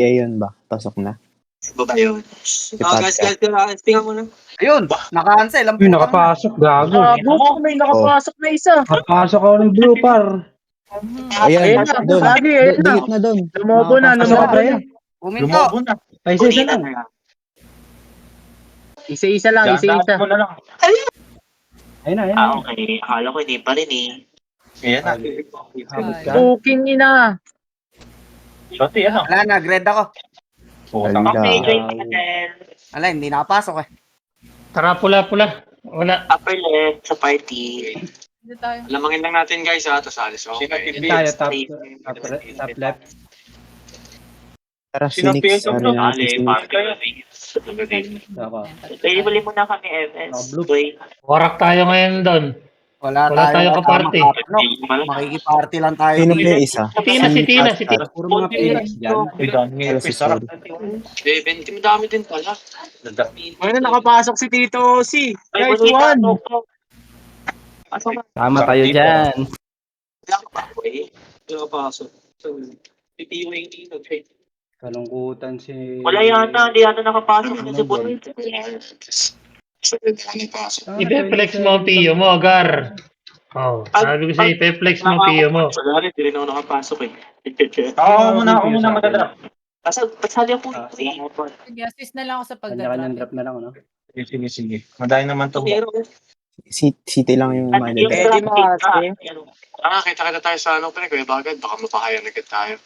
Kaya yun ba? Pasok na? Ba ba yun? Guys, tingnan mo na. Ayun, naka-cancel. Ang Uy, putang nakapasok, gago. May nakapasok na isa. Nakapasok ako ng blue par. Ayan, Ayun na, doon. lagi, ayun na. Dikit na doon. Lumobo na, Pasok ka, lumobo pre. na. Uminto. Ay, isa lang. Isa-isa lang, isa-isa. Ayun na, ayun na. Okay. Akala ko hindi pa rin eh. Ayan na. Habot ka. Puking ina. Shoti, ano? Wala, nag-red ako. Putang. Wala, hindi nakapasok eh. Tara, pula-pula. Wala. Upper left sa party. Dito tayo. Lamangin lang natin guys ha, tapos alis ako. Yun tayo, top left. Tara, Sino Phoenix. PSW? Ano natin si Ako. Pwede muna kami MS. Blue. Warak tayo ngayon doon. Wala Wala tayo ka-party. Makiki-party lang tayo. Sino pa yung isa? Si Tina. Puro mga Phoenix dyan. Pero si Sol. Madami din pala. Ano, nakapasok si Tito C. Guys, one. Tama tayo dyan. Lang pa ako eh. Nakapasok. Pitiyo yung tino. Kalungkutan si... Wala yata, hindi yata nakapasok kasi buto. Ipeflex mo ang piyo mo, Gar. Oh, sabi ko sa'yo, ipeflex mo ang piyo mo. Wala rin, hindi rin ako nakapasok eh. Ako muna madadrop. Pasali ako eh. Sige, assist na lang ako sa Kanya-kanyang pagdadrop. drop na lang, ano? Sige. Madaya naman to. City lang yung Pwede madali. mo kasi. Kita tayo sa ano, pre. Kuya Bagad, baka mapakaya na tayo.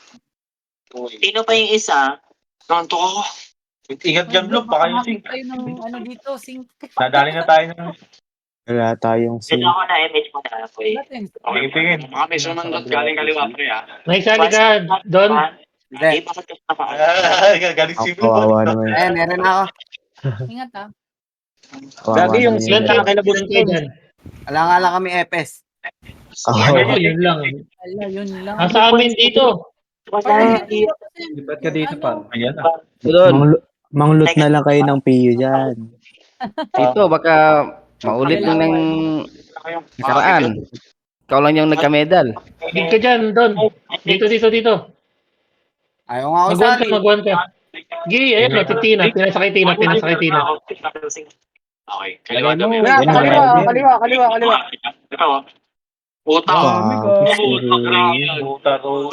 Sino pa yung isa? Nanto ako. Ingat dyan, Blue. Baka yung sink. Tayo ng ano dito, sink. Nadali na tayo ng... Wala tayong Sino ako na image mo na ako eh. Natin. Okay, tingin. Baka may sumandot galing kaliwa, pre ah. May sali ka doon. Hindi, bakit ka pa? Galing si Ang kawawa naman. Eh, meron na ako. Ingat ha. Kawawa Lagi yung naman Ilan yun. tayo kailabunan kayo dyan? Wala nga lang kami EPS. Ayun, yun lang. Wala, yun lang. Ang sa amin dito. Lipat ka dito, par. Ayan na. Manglot na lang kayo ng PU dyan. Ito, baka maulit na ng nakaraan. Ikaw lang yung nagka-medal. Dito ka dyan, doon. Dito. Ayaw nga ako Magwan sali. ka, magwan ka. Gi, ayun, Tina. Pinasakay Tina. Okay, kaliwa daw. Kaliwa. Ito oh. Puta. Puta to.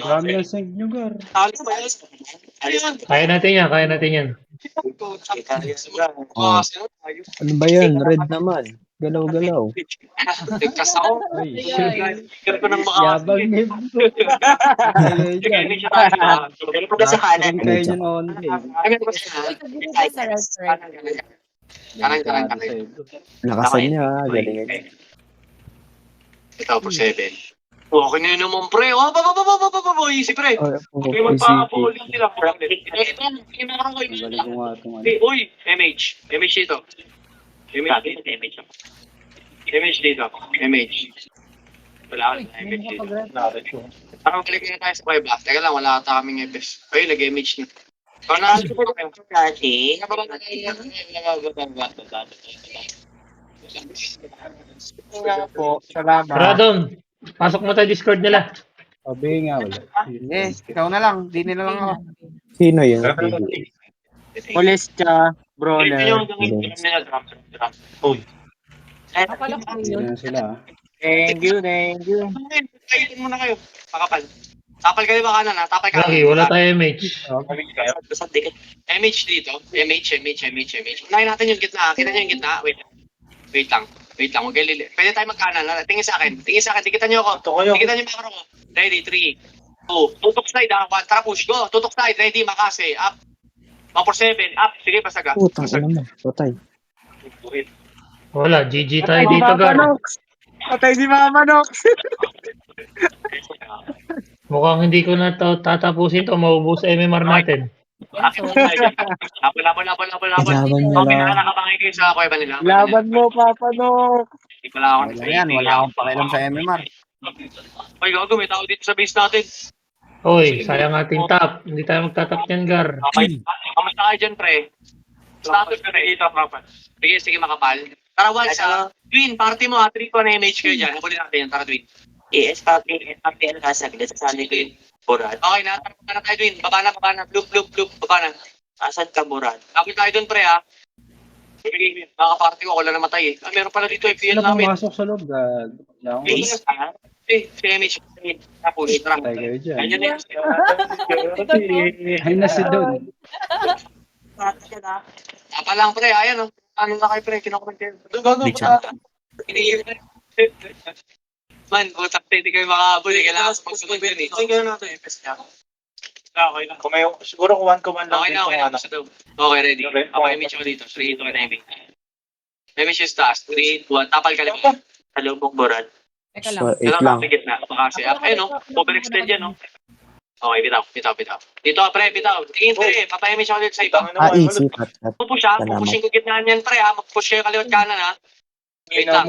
Marami ang sink nyo, Gar. Kaya natin yan. Ano ba yan? Red naman. Galaw-galaw. Nagkas ako. Ay, Kaya ko nang yabang niyo. sa kanan. Kayo dyan on. Dito tayo sa restaurant. Kanan. Lakasan niya. Galing yun. Ito po 7. Okay na yun naman pre. Oh, easy pre. Okay, magpapabuli sila. Balik ko nga itong ano. Uy, MH dito. MH dito. Wala ka na MH dito. Parang click na tayo sa Cueva. Teka lang, wala ata kaming EPS. Ayun, nag-MH na. Kung naalala ko kayo. Dati. Salamat. Radon, pasok mo tayo Discord nila. Sabi nga, wala. Eh, ikaw na lang. Di nila lang ako. Sino yun? Pulis ka, Ito brawler. yung nila drum. Uy. Akala ko yun. Yan sila, ah. Thank you. Kainin muna kayo. Pakapal. Tapal kayo ba kanan ha? Tapal kanan. Lagi, wala tayo MH. Basta dikit. MH dito. MH. Unahin natin yung gitna. Kita nyo yung gitna. Wait lang. Huwag kayo pwede tayo magkanan. Tingin sa akin. Tikitan nyo ako. Tikitan nyo yung makro ko. Ready? 3, 2. Tutok slide ha. Tara push. Go. Tutok slide. Ready. Makase. Up. 4-7. Up. Sige, pasaga. Putang ina mo. Patay. Wala, GG tayo dito, Gar. Patay si Mama Nox. Mukhang hindi ko na tatapusin to, maubos sa MMR natin. Laban. Laban nyo Okay, lang. nakabangay kayo sa kuweba nila. Laban mo, Papa Nox. Hindi pala ako. Wala yan. Wala akong pakialam sa MMR. Oy, gago. May tao dito sa base natin. Hoy, sayang ating top. Hindi tayo magtatap yan, Gar. Okay. Kamusta kayo dyan, pre? Status ka na ito, Papa. Sige, makapal. Tara, Wals, Twin, party mo, 3 ko na image kayo dyan. Huli natin yan, tara, Twin. Yes, party ka saglit. Sasali ko yun. Boran. Okay na, baba na tayo dun. Baba na. Loop, baba na. Asan ka, Boran? Tapos tayo dun, pre, ha? Nakaka-party ko, wala namatay, eh. Meron pala dito, FPL Sila namin. pumasok sa loob. Lang. Base, ha? Si MH. Tapos, tara. Patay kayo dyan. Ganyan na yun. Ay na si Don. Tapa lang, pre, ayan, oh. Ano na kayo, pre? Kinakomment kayo. Man, putak, hindi kayo makahabol, eh. Kailangan sa pagsunod yun, eh. Okay, gano'n natin, FS niya. Okay na. Kung may, siguro kung 1 command lang Okay na, dito, okay na. ano. Sa loob. Okay, ready. Okay. Ako, MH ako dito. 3, 2, 1, MH is taas. 3, 2, 1. Tapal ka lang. Sa loob mong Boran. Teka lang. Wait lang. Sa gitna. Makasi. Ayun, no? Overextend yan, no? Okay, bitaw. Dito, pre, bitaw. Tingin, pre. Papayamit ako dito sa iba. Easy. Pat. Pupush, ha? Salamat. Pupushin ko gitnaan yan, pre, ha? Mag-push kayo kaliwat kanan, ha? Wait lang.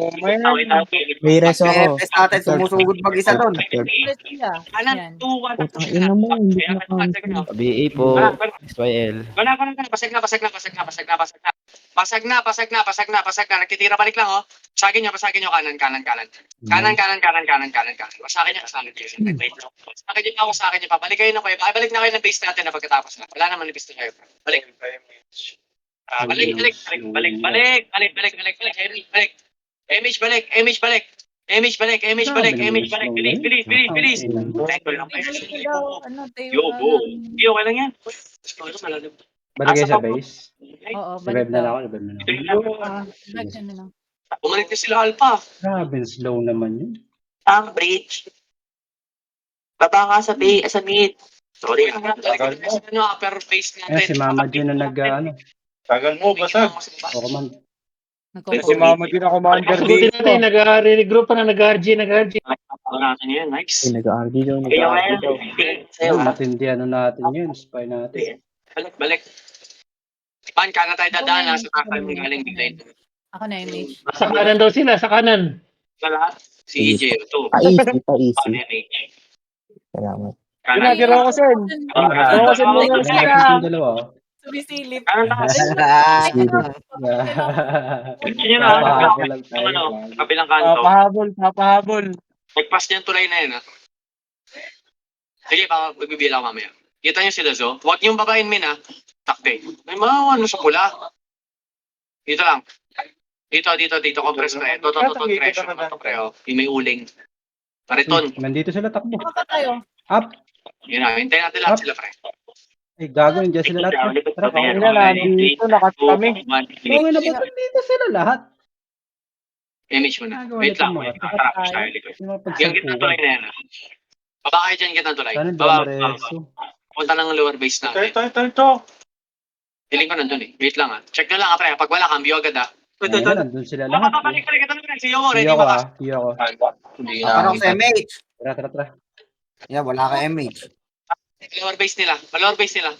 May reso ako. EPS natin, sumusugod mag-isa doon. Ulit sila. Kanan, Yan. 2, 1. Putang ina mo, hindi Kaya, ko na BA po, SYL. Wala. Pasag na. Nakitira, balik lang, oh. Pasagin nyo, kanan. Kanan. Pasagin nyo. Pasagin nyo pa. Balik kayo na kayo. Balik na kayo ng base natin na pagkatapos na. Wala naman libis na kayo. Balik. Balik. MH, balik. Bilis. Yo, bo. Yo, okay lang yan. Balik kayo sa base. Oo, Revive balik na lang daw. ako. Revive na lang. Balik na lang. Bumalik na sila, Alpha. Grabe, slow naman yun. Ang bridge. Baba ka sa mid. Sorry. Upper face natin. Si Mama Jun na ano. Tagal mo, basag. O command. Si Mama din ako commander Sagutin dito. natin, nag-regroup pa na, nag-RG. natin yun, nice. Nag-RD daw. Matindi ano natin yun. Spy natin. Balik. Pan, ka na tayo dadaan, sa takal mong galing biglayin. Ako na image. Sa kanan daw sila, sa kanan. Sa lahat, si EJ, ito. Pa-easy. MH. Salamat. Pinagiro ko sen. Oo, kasi mo na sila. Yung dalawa. Sumisilip. Kanan taas. Yun na, Pahabol lang tayo. ano, kabilang kanto. Papahabol. Nag-pass niyan tulay na yun, ha? Sige, magbibila ako mamaya. Kita niyo sila, Zo? Huwag niyong babain min, ha? Takte. May mga ano sa pula. Dito lang. Dito. Compress na. Ito, compression. Ito, pre, oh. Yung may uling. Pariton. Nandito sila takbo. Baka tayo. Up. Yun na, hintayin natin lahat sila, pre. Eh, gago, nandiyan sila lahat. Tara, Okay na, nandito, lakas kami. okay na ba? Nandito sila lahat. Image mo na. Nagawa Wait nito lang. mga Wait lang. Tara, push tayo likod. Yung mga Yung gitna tulay pagsagpuan. na yan, ha? Baba kayo dyan, gitna tulay. Sana Baba. Damareso. Punta ng lower base natin. Ito. Feeling ko nandun, eh. Wait lang, ha? Check na lang, ha, pre. Pag wala, cambio agad, ha? Ayun, nandun sila lahat. Balik. Ito na, pre. Siyo mo, ready Hiyo ko ba? Hiyo ko. Hindi Parang sa MH. Tara. Yeah, wala ka MH. Lower base nila. Lower base, ha?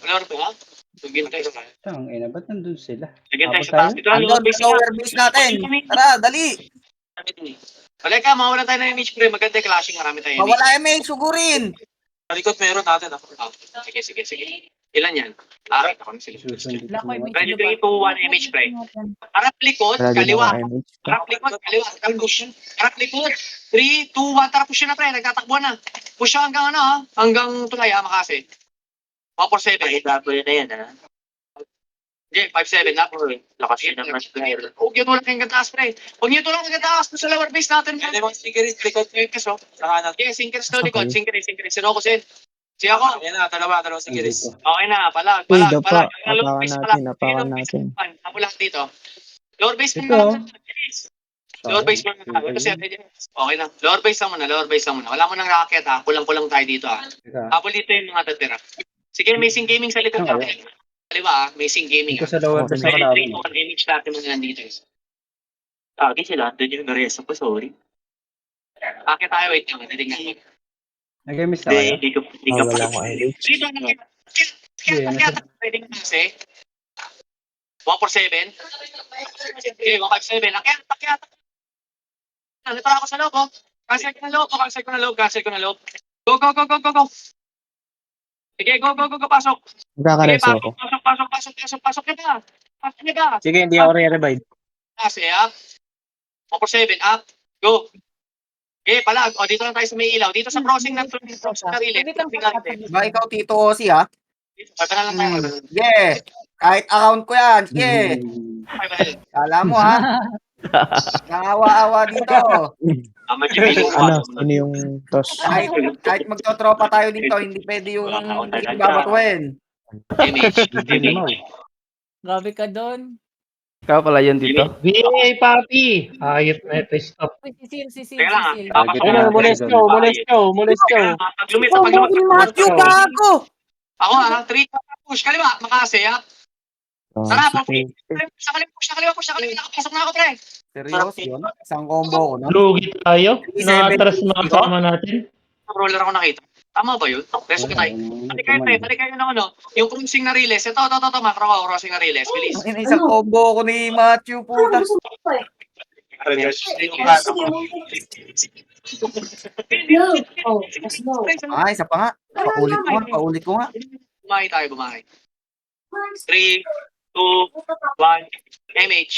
Tugin tayo sa kanya. Tang, ba't nandun sila? Lagyan tayo Tapos sa taas. tayo? Ito na, Andun, lower base lower base natin. Tara, dali. Balik ka, mawala tayo ng image, pre. Maganda yung clashing. Marami tayo image. Mawala MH, sugurin. Talikod meron natin, ako. Sige. Ilan yan? Kita ko na sila. Susundin Wala ko naman. image. Ready, 3, 2, 1, image, pre. Harap likod, kaliwa. Harap likod, kaliwa. Harap likod. 3, 2, 1, tara push na, pre. Nagtatakbo na. Push siya hanggang ano, ha? Hanggang tulay, ha, Makasi. 147. Double na yan, ha? Okay, 5-7 na. Lakas yun ang mas player. Huwag nyo tulak hanggang taas, pre. Huwag nyo tulak hanggang taas sa lower base natin. Hindi mo, sinkeris, likod. Kaso, okay, sinkeris to, likod. Sinkeris. Sino ko, Sen? Si ako. Ayan na, dalawa sinkeris. Okay na, palag. Apakan natin. Ako lang dito. Lower base mo Ito. na. Lower base mo na. Okay na. Lower base lang muna. Wala mo nang racket, ha. Pulang-pulang tayo dito, ha. Habol dito yung mga tatira. Sige, Amazing Gaming sa likod natin. Kaliwa, ha. Amazing Gaming, Dito ha. sa lower base na kalaban. Image natin mga nandito. Okay sila. Doon yung Noreso ko, sorry. Akit tayo, wait lang. Titignan ko. Nag-miss na kayo? Hindi ka Wala ko image. Dito, nakita. Pwede ka kasi. 147. Okay, 157. Akyat. Nalito ako sa loob, oh. Cancel ko na loob. Go. Sige, go. Pasok. Magkakareso ako. Pasok ka na. Sige, hindi ako re-revive. Kasi, up. 147, up. Go. palag. O, dito lang tayo sa may ilaw. Dito sa crossing ng sarili. Ba, ikaw, Tito Osi, ha? Pwede na lang tayo. Sige. Kahit account ko yan. Sige. Kala mo, ha? Nakawa-awa dito. Ano yung toss? Kahit magtotropa tayo dito, hindi pwede yung hindi babatuin. Image. Grabe ka doon. Ikaw pala yun dito. VA, papi. Ayot na ito. Stop. Uy, si Sil. Teka lang, Si Sil. papasok Ayun na. na, Molesto. Pag lumit. Matthew, gago! Ako, 3 push. Kaliwa, makasi, ha? Tara, push. Sa kaliwa, nakapasok na ako, pre. Seryoso yun? Isang combo ko, no? Lugi tayo. Nakatras mga kasama natin. Roller ako nakita. Tama ba yun? Reso ka tayo. Balik kayo na ano. Yung crossing na riles. Ito, macro ako, crossing na riles. Bilis. Ang isang combo ko ni Matthew, puta. Ay, isa pa nga. Paulit ko nga. Bumahay. 3, 2, 1, MH.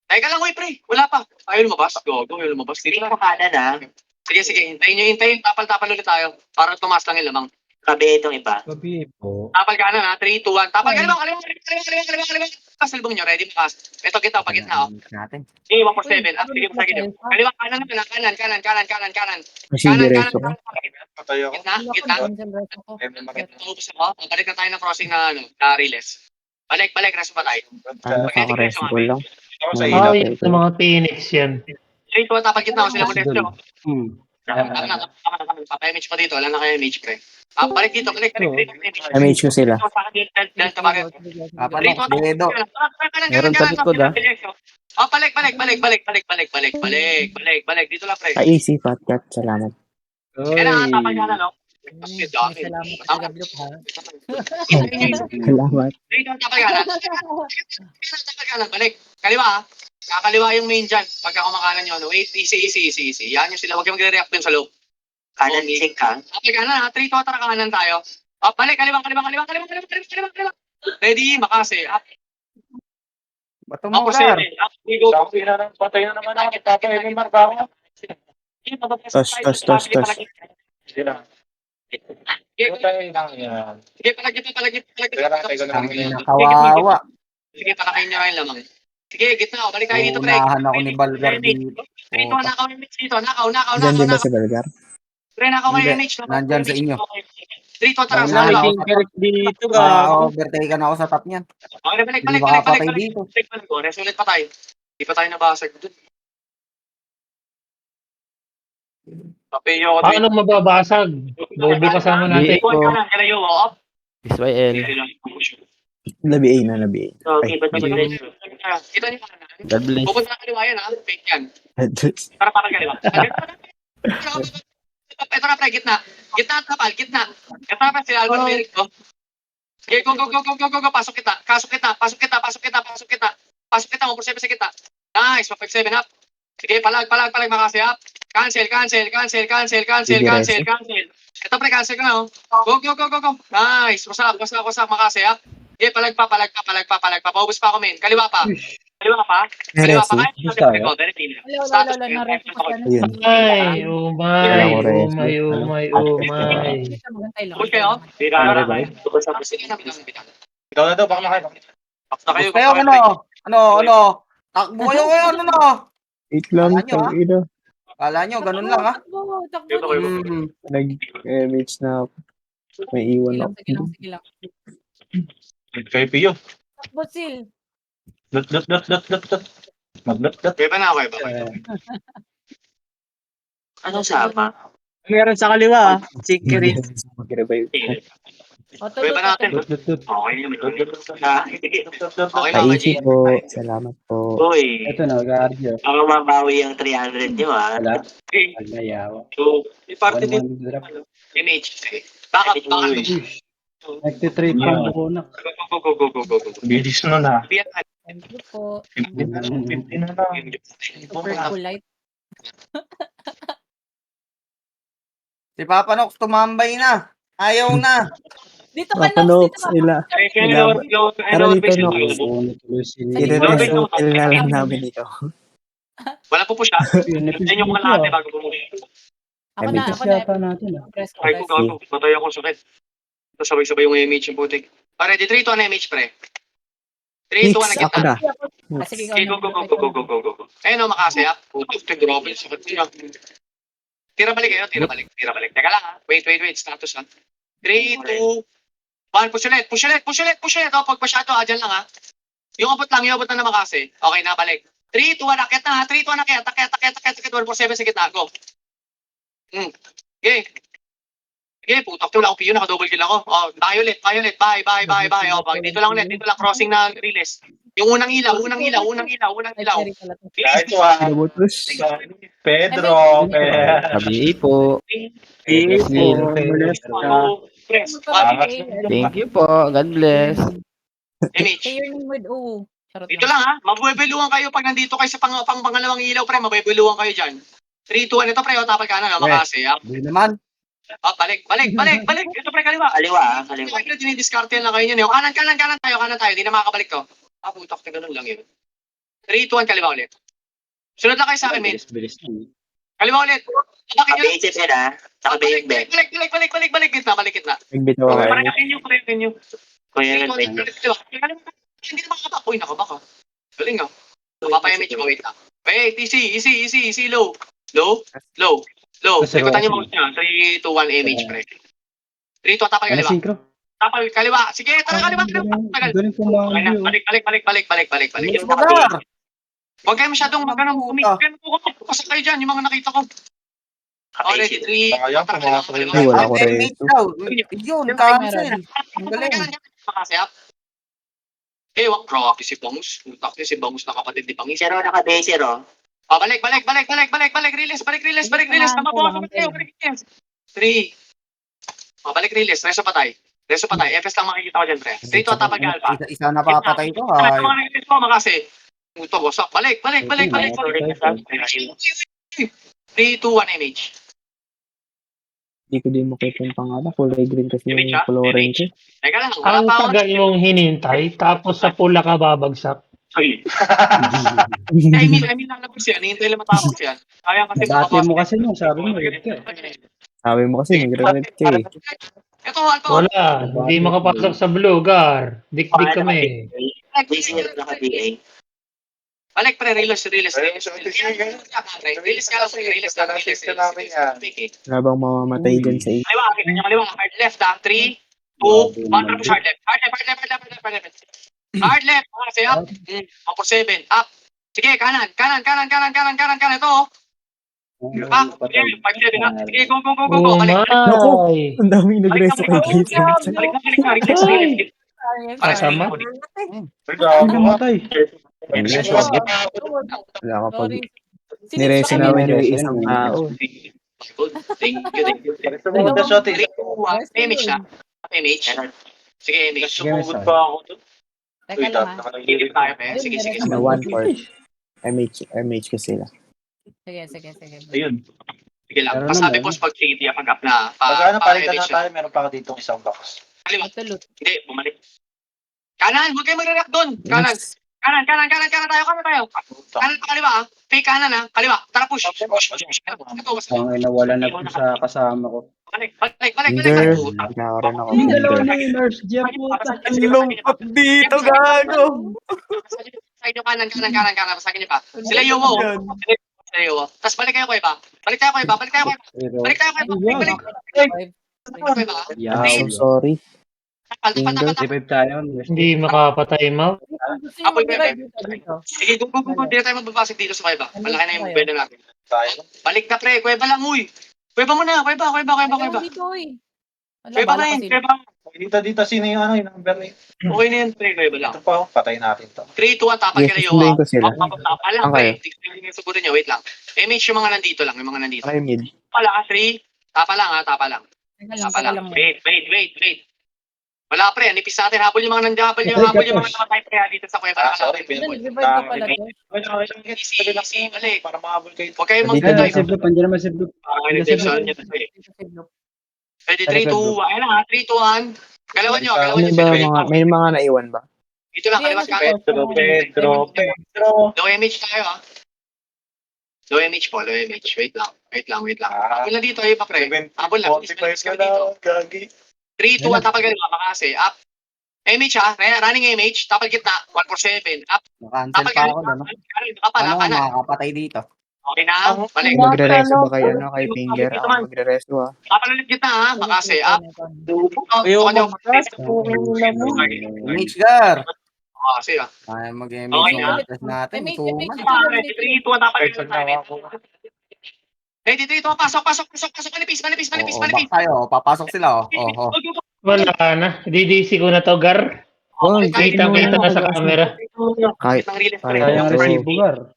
Teka lang, pre. Wala pa. Ayaw lumabas. Ayaw lumabas. Dito lang kanan, ha? Sige. Hintayin. Tapal ulit tayo. Para tumaas lang yung lamang. Tabi itong iba. Sabi po. Tapal kanan, ha? 3, 2, 1. Tapal kaliwa. Salbong nyo. Ready makas. Ito, kita. Pagitna, Natin. Okay, 1 for 7. Sige, kaliwa, kanan. Kanan. Kasi diretso ka. Patay ako. Gitna. Tapos ako. Balik na tayo ng crossing na, na riles. Balik. Reso pa tayo. Nakaka-resible lang. Ako sa ilaw. Ayot sa mga Phoenix yan. 3, 2, 1. Tapal gitna. Sila mo nesto. Hmm. Papa-image ko dito. Wala na kayo image, pre. Balik dito. Balik. MH ko sila. Papanok, dedo. Meron sa likod, ha? Balik. Dito lang, pre. Easy, fat cat. Salamat. Kailangan tapal ka na, no? Salamat sa gablok, ha? Salamat. Dito, tapal ka na. Balik. Kaliwa, ha? Kakaliwa yung main dyan. Pagka kumakanan nyo, no? Wait, easy. Yan yung sila. Huwag yung magre-react dun sa loop. Kanan, check ka. Tapal ka na, ha? 3, 2, tara kanan tayo. Balik, kaliwa. Ready, makasi. Bato mo, Ako Gar. 7. Go. Patay na naman ako. Patay na marka ako. Tos. Sila. Patay lang yan. Sige, palagit. Ang kawawa. Sige, palakayin nyo kayo lamang. Sige, gitna. Balik tayo dito, pre. Unahan ako ni Balgar dito. Dito, nakaw yung image dito. Nakaw. Diyan din ba si Belgar? Pre, nakaw kayo yung Hindi. image. Nandyan sa inyo. Dito, tara. Wala na. Dito, gago. Overtaken ako sa top niyan. Okay, balik. Hindi makapatay dito. Resulit pa tayo. Hindi pa tayo nabasag dun. Papiyo ko. Paano mababasag? Bobo kasama natin. Ikaw ka lang, kalayo, up. SYL. Labi A na. Okay, ba't kita niyo kanan? God bless. Pupunta na kaliwa yan, ha? Fake yan. Para kaliwa. Ito na, pre, gitna. Gitna at kapal, gitna. Ito na, pre, si Alvaro Merrick, no? Okay, go. Pasok kita. Pasok kita. 1 for 7 sa kita. Nice, 5-7 up. Sige, palag, makasi up. Cancel. Ito, pre, cancel ko na, oh. Go. Nice, wasak, makasi up. Sige, palag pa. Paubos pa ako, men. Kaliwa pa. Kaya Wala. Nareto ko siya. Ayun. Ay, umay. Push kayo. Ikaw na daw. Baka makain. Paksa kayo. Kayo, ano? Takbo kayo, ano? Wait lang. Kala nyo, Tang ina. Kala nyo, ganun lang, ha? Takbo. Nag-MH na ako. May iwan ako. Sige lang. Kay Pio. Takbo, Sil. Dot. Mag-dot. Kaya ba na ako, ba? Anong sama? Meron sa kaliwa, secret. Mag-revive. Kaya ba natin? Okay naman. Okay lang, Easy po. Salamat po. Uy, Ito na, mag-argue. ako mabawi yung 300 nyo, ha? Wala. Naglayaw. So, yung party din. 1-1 drop. Image. Backup. Nagtitrip ang buko na. Go. Bilis na na. Thank you po. 50 na lang. Super polite. Si Papa Nox tumambay na. Ayaw na. Dito ka na. Papanok sila. Tara dito, no? Tuloy sila. I-resutil na lang namin ito. Wala Nagpo-push ha. Yan yung kalahati bago bumuhay. Ako Ay, na, Kasi ako na. yata natin. Press ko, Ay, press. kung gago. Patay ako sakit. Tapos sabay-sabay yung MH yung putik. Ready, 3, 2, 1 MH, pre. 3, 2, 1 na Mix, kita. ako na. Ah, sige, Okay, go, go, go, go, go, go, go, go. Ayun o, makasaya. Putik, grabe, sakit niya. Tira balik kayo, tira balik. Teka lang ha. Wait, status ha. 3, 2, 1, push ulit. O, pag masyado, dyan lang ha. Yung abot lang, yung abot na makasi. Okay na, balik. 3, 2, 1, akit na ha. 3, 2, 1, akit. 147 sa gitna, go. Okay. Okay, putak to, wala akong PU, naka-double kill ako. Oh, bye ulit. Bye. Oh, dito lang ulit, crossing na release. Yung unang ilaw. Ay, carry pala to. Kahit wa. Pinabutos. Pedro. Sabi po. Press. Thank you po. God bless. MH. Say your name with O. Charot Dito lang. lang ha, mabubueluhan kayo pag nandito kayo sa pangalawang ilaw, pre, mabubueluhan kayo dyan. 3, 2, 1, ito pre, o tapal ka na, makasi ha. Hindi naman. Oh, balik. Ito pre, kaliwa. Kaliwa. Dinidiscard yan lang kayo yun. Kanan tayo, di na makakabalik to. Ah, putak, ganun lang yun. 3, 2, 1, kaliwa ulit. Sunod lang kayo sa akin, men. Kaliwa ulit. Bakit yun? Balik, gitna. Nagbitaw ako. Parehin nyo. Hindi na makabak. Uy, nakabak. Galing ah. Papayamit yung wait lang. Wait, easy, low. Ikutan nyo mga niya. 3, 2, 1, MH, pre. 3, 2, tapal kaliwa. Synchro. Tapal kaliwa. Sige, tara kaliwa. Tagal. Galing Okay na, kumamagyo. balik. Sugar. Huwag kayo masyadong Pasok kayo dyan, yung mga nakita ko. Already, 3. Sayang, pumasok yun. Ay, wala ko Ang rin. MH daw. Yun, cancel. Ang galing. Makasayap. Eh, wag grabe si Bangus. Utak niya si Bangus na kapatid ni Bangis. Zero naka-day, zero. Ah, balik. Release. Tama po ako kayo. 3. Ah, balik release. Reso patay. FS lang makikita ko dyan, pre. 3 to tapag ka, Alpha. Isa napapatay ko. Ay, Ay. mga release mo, makasi. Ito, wasak. Balik. 3, 2, 1 MH. Hindi ko din makita yung pangalan. Kulay green kasi Image, yung ah? coloring ko. Teka lang, wala Ang pa ako. tagal mong hinintay, tapos sa pula ka babagsak. I mean lang labas yan. Hihintay lang matapos yan. Kaya kasi Dati mo kasi nung sabi mo. Sabi mo kasi nagre-red ka eh. Ito, Alpha. Wala, hindi makapasok sa blue, Gar. Dikdik kami. Balik pre, release. Release ka lang. Wala bang mamamatay dyan sa Kaliwa, kita niyo kaliwa. Hard left ha. 3, 2, 1, tapos hard left. Hard left. Kasi up. 7. Up. Sige, kanan. Ito. Back. 5, 7 up. Sige, go. Oh Balik. my! Ang daming nag-resto kay guys. Balik. Release. Para sa Kasama? Namatay. Wala ka pag Sorry. nireso namin yung isang tao. Thank you. 3, 2, 1. Image na. Image. Sige, image. Sumugod pa ako doon. Teka lang ha. Hilip tayo, pe. Sige. Na 1/4. MH kasi sila. Sige. Ayun. Sige lang. Pero Pasabi naman. po pag CD, pag-up na. Pag palitan na image tayo, meron pa ka ditong isang box. Kaliwa. Matulot. Hindi, bumalik. Kanan, huwag kayo mag-react doon. Kanan tayo. Kanan pa kaliwa, ah. Fake kanan, ah. Kaliwa. Tara, push. Ang inawala na po sa kasama ko. Balik. Leader. Nakaroon ako. Yung dalawa Leader. na yung nurse dyan po. Lungkot dito, gago. Sa inyo kanan. Sa akin niyo pa. Sila Yowo. Tapos balik tayo ko iba. Balik tayo ko iba. Balik. Yeah, I'm sorry. Sipip tayo. Hindi makapatay mo. Apoy, sige, go. Hindi na tayo magbabasik dito sa kuweba. Malaki na yung pwede natin. Tayo. Balik na, pre. Kuweba lang, uy. Kuweba mo na. Kuweba. Kuweba na yun. Dito, sino yung yung number na yun? Okay na yan, pre. Kuweba lang. Ito pa, patayin natin to. 3, 2, 1, tapag ka na Yes, Yowo. sunduin ko sila. Tapal lang, pre. Tignan yung suburin niyo. Wait lang. MH yung mga nandito lang. Ay, mid. Tapa lang. Tapa lang. Wait. Wala pre, nipis natin. Habol yung mga namatay pre dito sa kuweba. Sorry, Revive ka pala to. Easy, balik. Para makahabol kayo. Huwag kayo Dito mag-dive. Sipip, pandiyan naman sipip. Pwede 3, 2, 1. Ayun na, 3, 2, 1. Galawan nyo. Ano ba may mga naiwan ba? Dito lang, kaliwas ka. Pedro. Low image tayo ha. Low MH po, low MH. Wait lang. Habol na dito, iba pre. Habol na. Bilis kami dito. 3, 2, 1, tapal ka diba? Makasi. Up. MH ha. Running MH. Tapal gitna. 147. Up. Nakancel Tapal pa ka ako diba? doon. Kapala, Ano, kanan. makakapatay dito. Okay na. Balik. Magre-reso ba kayo kay Finger? Ako magre-reso Tapal ulit gitna ha. Makasi. Up. Ayaw Tukan yung magpas. Putang ina mo. Image gar. Kasi ah. Kaya mag-image Okay yung na. test natin. Image, Tuman. image. 3, 2, 1, tapal ka. Ready, 3, 2, pasok. Manipis. Oo, back tayo. Papasok sila. Oh. Wala na. DDC ko na to, Gar. Wag, Kita na sa camera. Kahit Sayang resibo, Gar.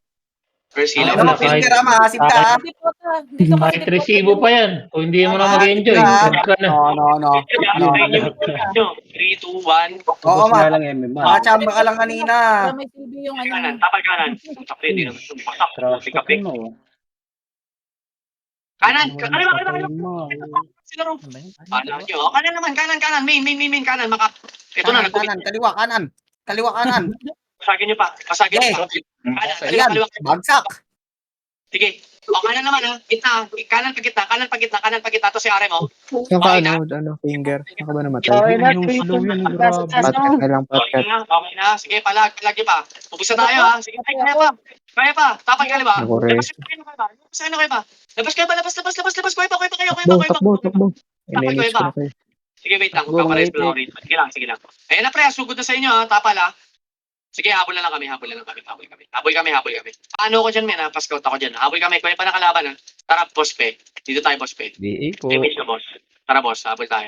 First Ano ilaw. mo, Finger ha? Maasim ka ha? Hindi po ka. Dito kasi Kahit resibo pa yan. Kung hindi mo na mag-enjoy, Ah, huwag ka na. No. 3, 2, 1. Oo, Ubus ma. nga lang MMA. Makachamba ka lang kanina. Para may silbi yung Kanan, ano. tapal kanan. Pwede na. Trash talk mo. Kanan. Patayin mo. Sila ro. Kanan nyo. Kanan naman. Kanan. Main. Kanan. Ito na. Kanan, kaliwa, kanan. Pasagin nyo pa. Kanan. Ayan, Kaliwa. bagsak. Sige. O kanan naman ha. Gitna. Kanan pa gitna. Ito si Are mo. saka Finger. Saka ba namatay? Yung slow yan, grabe. Patkat na lang, patkat. Okay na. Sige, palag nyo pa. Ubus na tayo ha. Sige, kaya pa. Tapal kaliwa. Ako, Labas kayo ba? Labas kayo. Kuya pa. Takbo. Inimage ko na kayo. Sige, wait lang. Magpapares ko lang rito. Sige lang. Ayan na pre, sugod na sa inyo ha. Tapal ha. Sige, habol na lang kami. Habol kami. Paano ko dyan, men ha? Pascout ako dyan. Habol kami. Kuya pa nakalaban ha. Tara, boss pe. Dito tayo, boss pe. DA po. Image na, boss. Tara, boss. Habol tayo.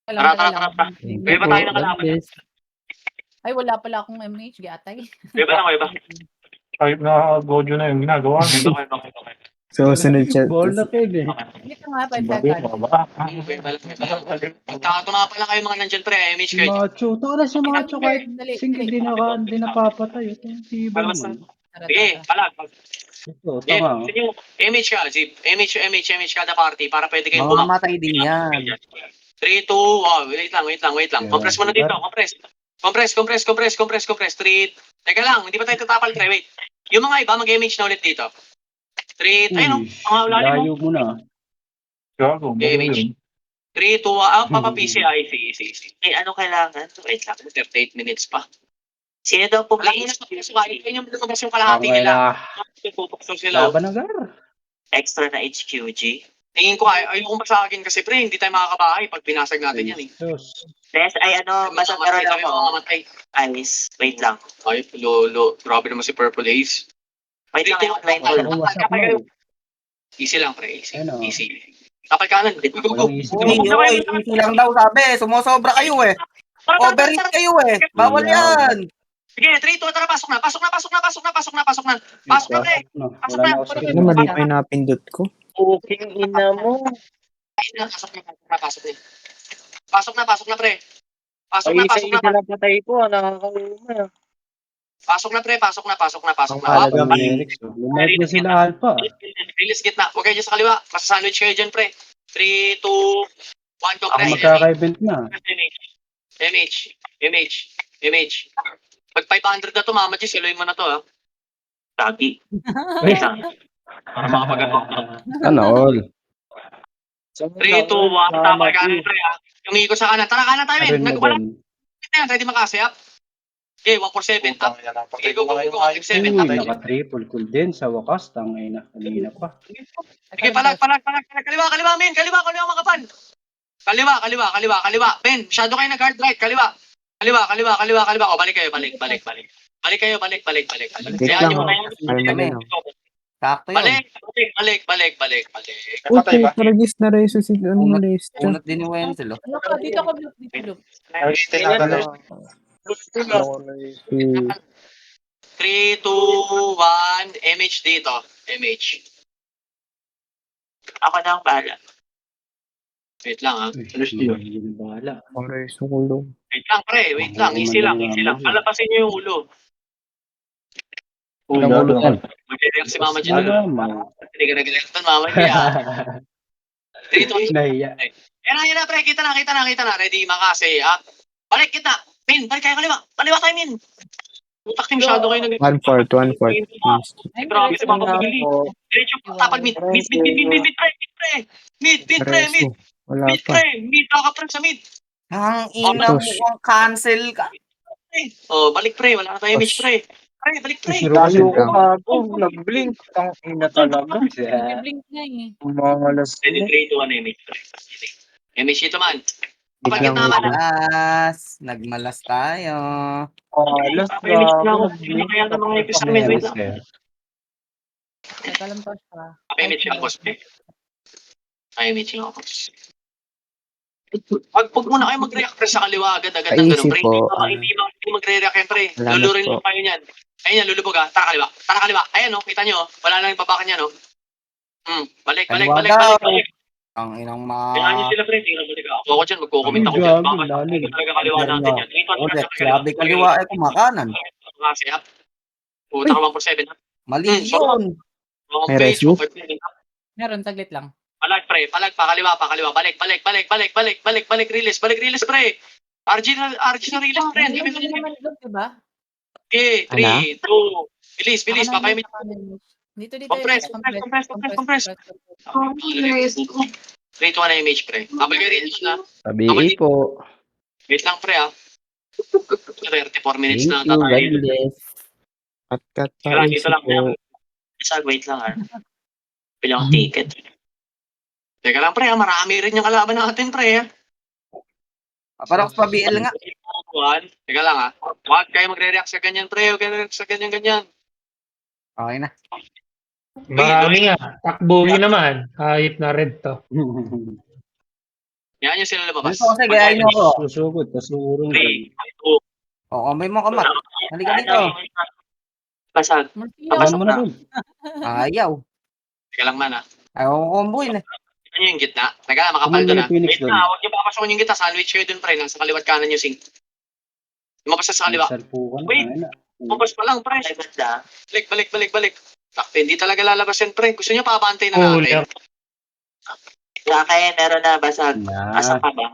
Tara. Tara. Kuya pa tayo nakalaban. Ay, wala pala akong MH. Gatay. Kuya ba? Kahit na Gojo na yung ginagawa. Okay. So, sunod siya. Ball na peg eh. Dito nga, 5 Babi, seconds. baba. Magkakato nga pala kayo mga nandyan pre. MH kayo. Macho. Taka na si Macho kahit Dali. singkit di napapatay. Ito yung tiba naman. Sige, palag. Ito, tama. MH ka, Zip. MH kada party para pwede kayong Mamamatay din yan. 3, 2, wait lang. Compress mo na dito, compress. 3, teka lang, hindi pa tayo tatapal, pre, wait. Yung mga iba, mag-MH na ulit dito. 3, ayun, mga ulalim mo. Layo mo na. Gago, MH. 3, 2, papa-PCI, sige. Ano kailangan? Wait lang, 38 minutes pa. Sino daw po play? Kayo yung lumabas yung kalahati nila. Pupukso sila. Laban na gar. Extra na HQG. Tingin ko, ayokong masagin kasi pre, hindi tayo makakabahay pag binasag natin yan eh. Sus. Yes, ay basta meron lang ako. Ice, wait lang. Ay, lolo. Grabe naman si Purple Ace. Wait lang, Wasak mo. Easy lang, pre. Ano? Easy. Kapag kanan, go. Walang easy. Easy lang daw sabi. Sumosobra kayo eh. Overheat kayo eh. Bawal yan. Sige, 3, 2, tara, pasok na. Pasok na, pre. Wala na ako sa Ano mali pa yung napindot ko? Puking ina mo. Pasok na, pre. Pasok na. Isa-isa lang patay ko. Nakakauma. Pasok na, pre. Pasok na. Ang halaga, Lumait na sila Alpha. Release gitna. Huwag kayo dyan sa kaliwa. Masasandwich kayo dyan, pre. 3, 2, 1, go, Ako pre. magkaka-event na. MH. Pag 500 na to, Mama G, siloy mo na to, ha? Tagi. Para makapag-ako. Ano all? 3, 2, 1, tapal kanan, pre, ha? Tumingin ko sa kanan. Tara, kanan tayo, men. Rin na Wala din. na yan. Ready makasi, ha? Okay, 147. Okay, go. Uy, 7. naka-triple cool din sa wakas. Tangay na. Kanina pa. Sige, palag. Kaliwa, men. Kaliwa, mga kapan. Kaliwa. Ben, masyado kayo nag-hard right. Kaliwa. O, balik kayo. Balik. Kaya lang. nyo na yun. Sakto yun. Balik. Okay, paragis na reso si Lester. Unat din yung Wenzel. Ano ka? Dito ko, dito. 3, 2, 1, MH dito. MH. Ako na ang bahala. Wait lang, ha? Yun bahala. Reso ko lang. Wait lang, pre. Easy lang. Palapasin nyo yung ulo. Ulo yan. Mag-react si Mama G. Hindi ka nag-react doon, Mama G, ha? 3, 2, 1. Nahiya. Yan na, pre. Kita na. Ready, makasi, ha? Balik kita. Min, balik kayo kaliwa. Kaliwa kayo, Min. Putak team, masyado kayo nag- 1/4, 1/4. Ay, grabe si Papa Pagili. Diretso, tapal, mid, pre. Mid, Reso. Wala pa. Mid, ka pre sa mid. Ang ina mo, Tos. ang cancel ka. Oh, balik pre, wala na tayo image pre. Pre, balik pre. Layo ko lang. bago. Nag-blink. Ang ina talaga. Nag-blink na eh. Umangalas Pwede na. 3 to 1 image pre. Image ito man. Wait Kapag lang, kita naman, wait lang. Nagmalas tayo. Alas image na ako. gago. Hindi kaya ng mga episode namin. Wait lang. Teka lang to siya. Image lang boss pre. Image lang ako. Pag muna kayo mag-react pre sa kaliwa agad-agad ng ganun Kaisip pre. po, Hindi magre-react yan pre. Salamat Lulurin po. mo kayo niyan. Ayun yan, lulubog ha. Tara kaliwa. Ayan o, kita nyo. Wala nang babakan yan o. Balik. Ang inang Kailangan nyo sila pre. Tingnan balik ako. Ako dyan, magkukomment ako dyan. Baka talaga kaliwa natin yan. Grabe kaliwa ay kumakanan. Kasi ha. Puta ka 1/7 ha. Mali yun. Wrong May page. resu? Meron, saglit lang. Palag pre. Pakaliwa. Balik. Release pre. RG na release pre. Meron din naman doon, diba? Okay, 3, 2, bilis, Ako na pakay yun, ako na yun. Dito, Compress. 3 to 1 image pre. Habang kayo release na. Sabi po. Wait lang pre ha. 34 minutes Thank na you, God tatayo. bless. Kat Dito lang, paisip dito lang. po. Wait lang ha. Bilang ticket. Teka lang pre ha, marami rin yung kalaban natin pre ha. Parang sa BL nga. Teka lang ha. Huwag kayo magre-react sa ganyan pre. Huwag kayo sa ganyan. Okay na. Marami nga. Takbuhin naman. Hayop na red to. Yan yung sila lumabas. Gusto ko kasi gayahin nyo ako. Susugod. Tasurong. 3, 2, O, kamay mo kamat. Halika dito. Basag. Alam mo na dun. Ayaw. Teka lang man ha. Ayaw ko komboin eh. Tignan nyo yung gitna. Teka lang, makapal doon ha. Phoenix Wait na, huwag nyo papasukin yung gitna. Sandwich kayo doon pre. Nasa kaliwat kanan yung sink. Lumabas na sa kaliwa. Wait. Lumabas pa lang pre. Balik. Takte, hindi talaga lalabas yan pre. Gusto nyo papantay na natin. Kaya meron na basag. Asa ka ba?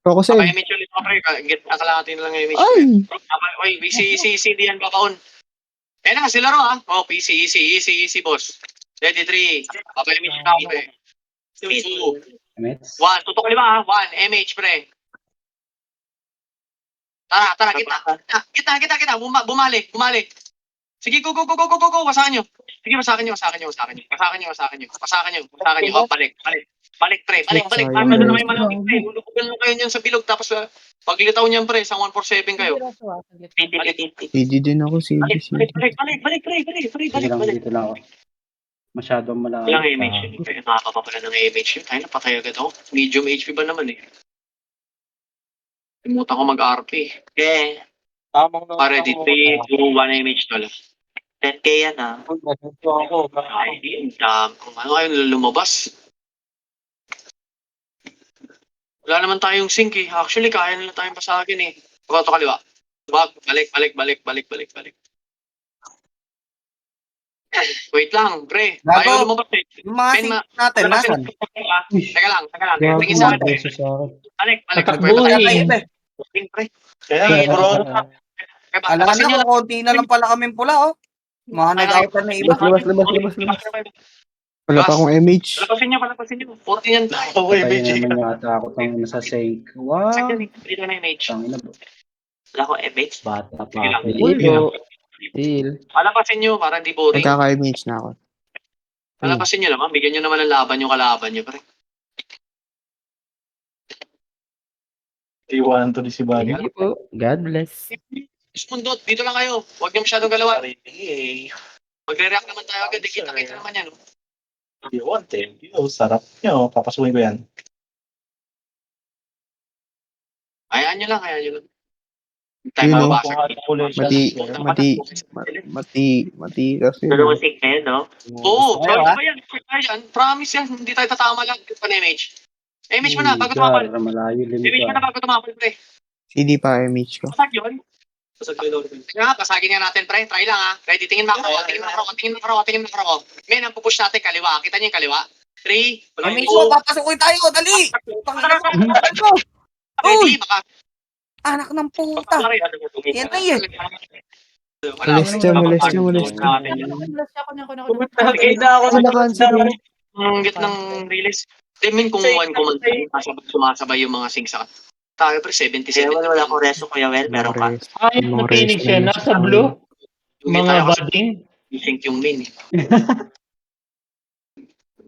Focus in. Image ulit mo pre. Nakalati na lang yung image. Ay! Oy, PC, diyan papaon. Ayan na, sila ro ha. Oh, PC, easy, boss. Ready, 3. Papalimit na ako pre. 2, 1. Tutok kaliwa ha. 1, MH pre. Tara, kita. Bumalik. Sige, go. Wasakan nyo. Sige, wasakan nyo. Oh, balik. Balik, pre. Balik. Tama na kayo malapit, pre. Lulubugan mo kayo niyan sa bilog. Tapos, paglitaw niyan, pre, sa 147 kayo. CD din ako, CD. Balik, pre. Dito lang ako. Masyadong malaki. Ilang image yun. Pre, nakakapapala ng image yun. Ay, napatay agad ako. Medium HP ba naman eh. Limutan ko mag-RP. Okay. Ready, 3, 2, 1 image na lang. 10K yan ah. Ay, ang dami. Ano kayo lumabas? Wala naman tayong sync eh. Actually, kaya nila tayong pasagin eh. Ito kaliwa. Balik. Wait lang, pre. Gago. Ayaw lumabas eh. Yung mga Ben, sink natin, nasan? Teka lang. Tingin sa akin, pre. Balik. Ay, ibe. Sync, pre. Alam na ko, konti na lang pala kaming pula, oh. Mga nag-iper na iba. Labas. Wala pa akong MH. Palapasin niyo. 40 yan. Patay naman yata ako tang nasa sink. Wow. Dito na image. Tangina ba? Wala ko MH. Bata pa Sige lang. ako. Deal. Palapasin niyo para di boring. Nagkaka-MH na ako. Palapasin niyo naman. Bigyan niyo naman ng laban yung kalaban niyo, pre. Iwanan to di si Bali. Thank you po. God bless. Mundot, dito lang kayo. Huwag niyo masyadong galawan. Magre-react naman tayo agad. Kita naman yan. Thank you. Sarap nyo. Papasukin ko yan. Hayaan nyo lang. Yun, Tayo no? mababasag. Mati kasi. Dalawang sync na yun, no? Oo, Ayaw, promise ba yan? Promise yan. Hindi tayo tatama lang. Ito pa na image. Image mo na, bago tumapal. Malayo Image mo na, bago tumapal, pre. CD pa MH ko. Pasag yun. Pasagin nga natin, pre. Try lang, ha. Ready? Tingin mo ako. Men, ang pupush natin kaliwa. Kita niyo yung kaliwa? 3, May mismo, papasukin tayo, dali! Ready? Anak ng puta. Yan na yan. Molestya. Nakita ako sa Naka-cancel yun. Ang gitnang release. I mean, kung one command sumasabay yung mga sing sa tayo pre 77. Kaya wala akong reso, Kuya Well. Meron ka. Ayos na Phoenix yan. Nasa blue. Mga bading. Sync yung main.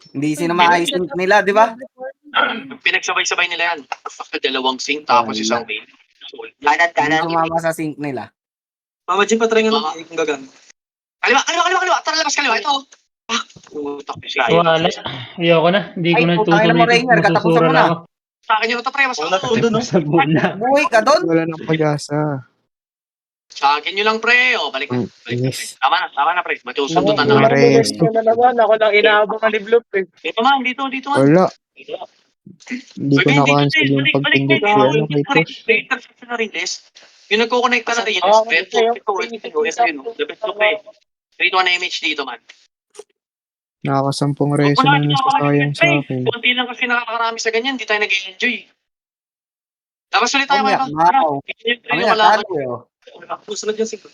Hindi sila maayos nila, di ba? Pinagsabay-sabay nila yan. Dalawang sync tapos isang main. Kanan, Hindi kanan. sumama sa sync nila. Mama Jim, patry nga lang kung gagang. Kaliwa. Tara labas kaliwa. Ito. Putak Wala. Ayoko na. Hindi ko Ay, na putang ina mo, tutuloy. Rainer, katapusan Masusura mo na na. ako. Sa akin yung ito pre. Mas Wala ako. ko doon, no? Buhay ka doon. Wala nang pag-asa. Sa akin nyo lang pre. O, balik. Yes. Tama na pre. Matusundutan Wala. na. Pares. na naman. Ako lang inaabangan ni Bloop eh. Dito man. Wala. Hindi ko na-cancel yung pagpindot ko. Ano kay Tos? Yung nagko-connect na rin. Ito na image dito man. Nakakasampung reso na nasasayang sa akin. Kunti lang kasi nakakarami sa ganyan. Hindi tayo nag-enjoy. Labas ulit tayo. Mamaya, maraw. Mamaya, talo eh. oh. Susunod yung siguro.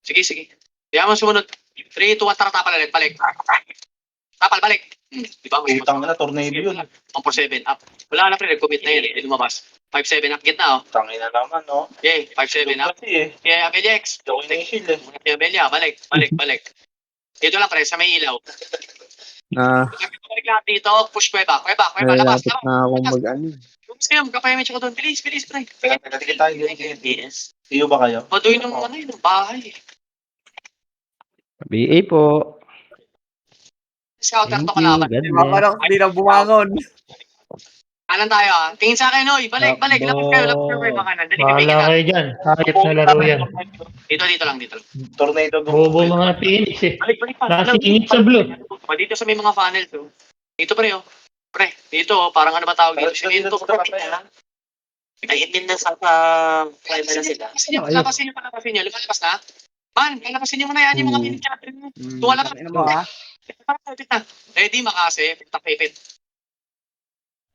Sige. Kaya mo sumunod. 3, 2, 1, tara tapal ulit. Balik. Tapal, balik. Di ba? Utang na, tornado yun. 147 up. Wala na pre, nag-commit na yun. Hindi lumabas. 5-7 up, gitna oh. Tangin na naman, no? Okay, 5-7 up. Kasi eh. Kaya Abelix. Hindi ako in-shield eh. Kaya Abelia, balik. Dito lang pre, sa may ilaw. Balik lahat dito, push kuweba, labas. Malapit na akong mag-ano. Sam, kapayamit ko doon. Bilis, pre. Nagkakit tayo din. DS. Iyo ba kayo? Paduin ng ano yun, ng bahay. BA po. Scouter to Thank you. kalaban. God Paano bless. hindi na bumangon? Kanan tayo ah. Tingin sa akin, oy. Balik. Lapit kayo yung kanan. Dali, bibigyan Bahala na. kayo dyan. Kahit na laro yan. Dito lang. Tornado Bobo mga Phoenix eh. Balik pa. Nasingit sa blue. Dito sa may mga funnels, oh. Dito pre, oh. Pre, dito, oh. Parang ano ba tawag dito? Simento. Ay, hindi na sa prime na sila. Lapasin nyo. Lumalabas na. Man, lapasin nyo muna yan yung mga pinag-chat. Tuwala ka. Ano mo ha? Ready, makasi. Pipit.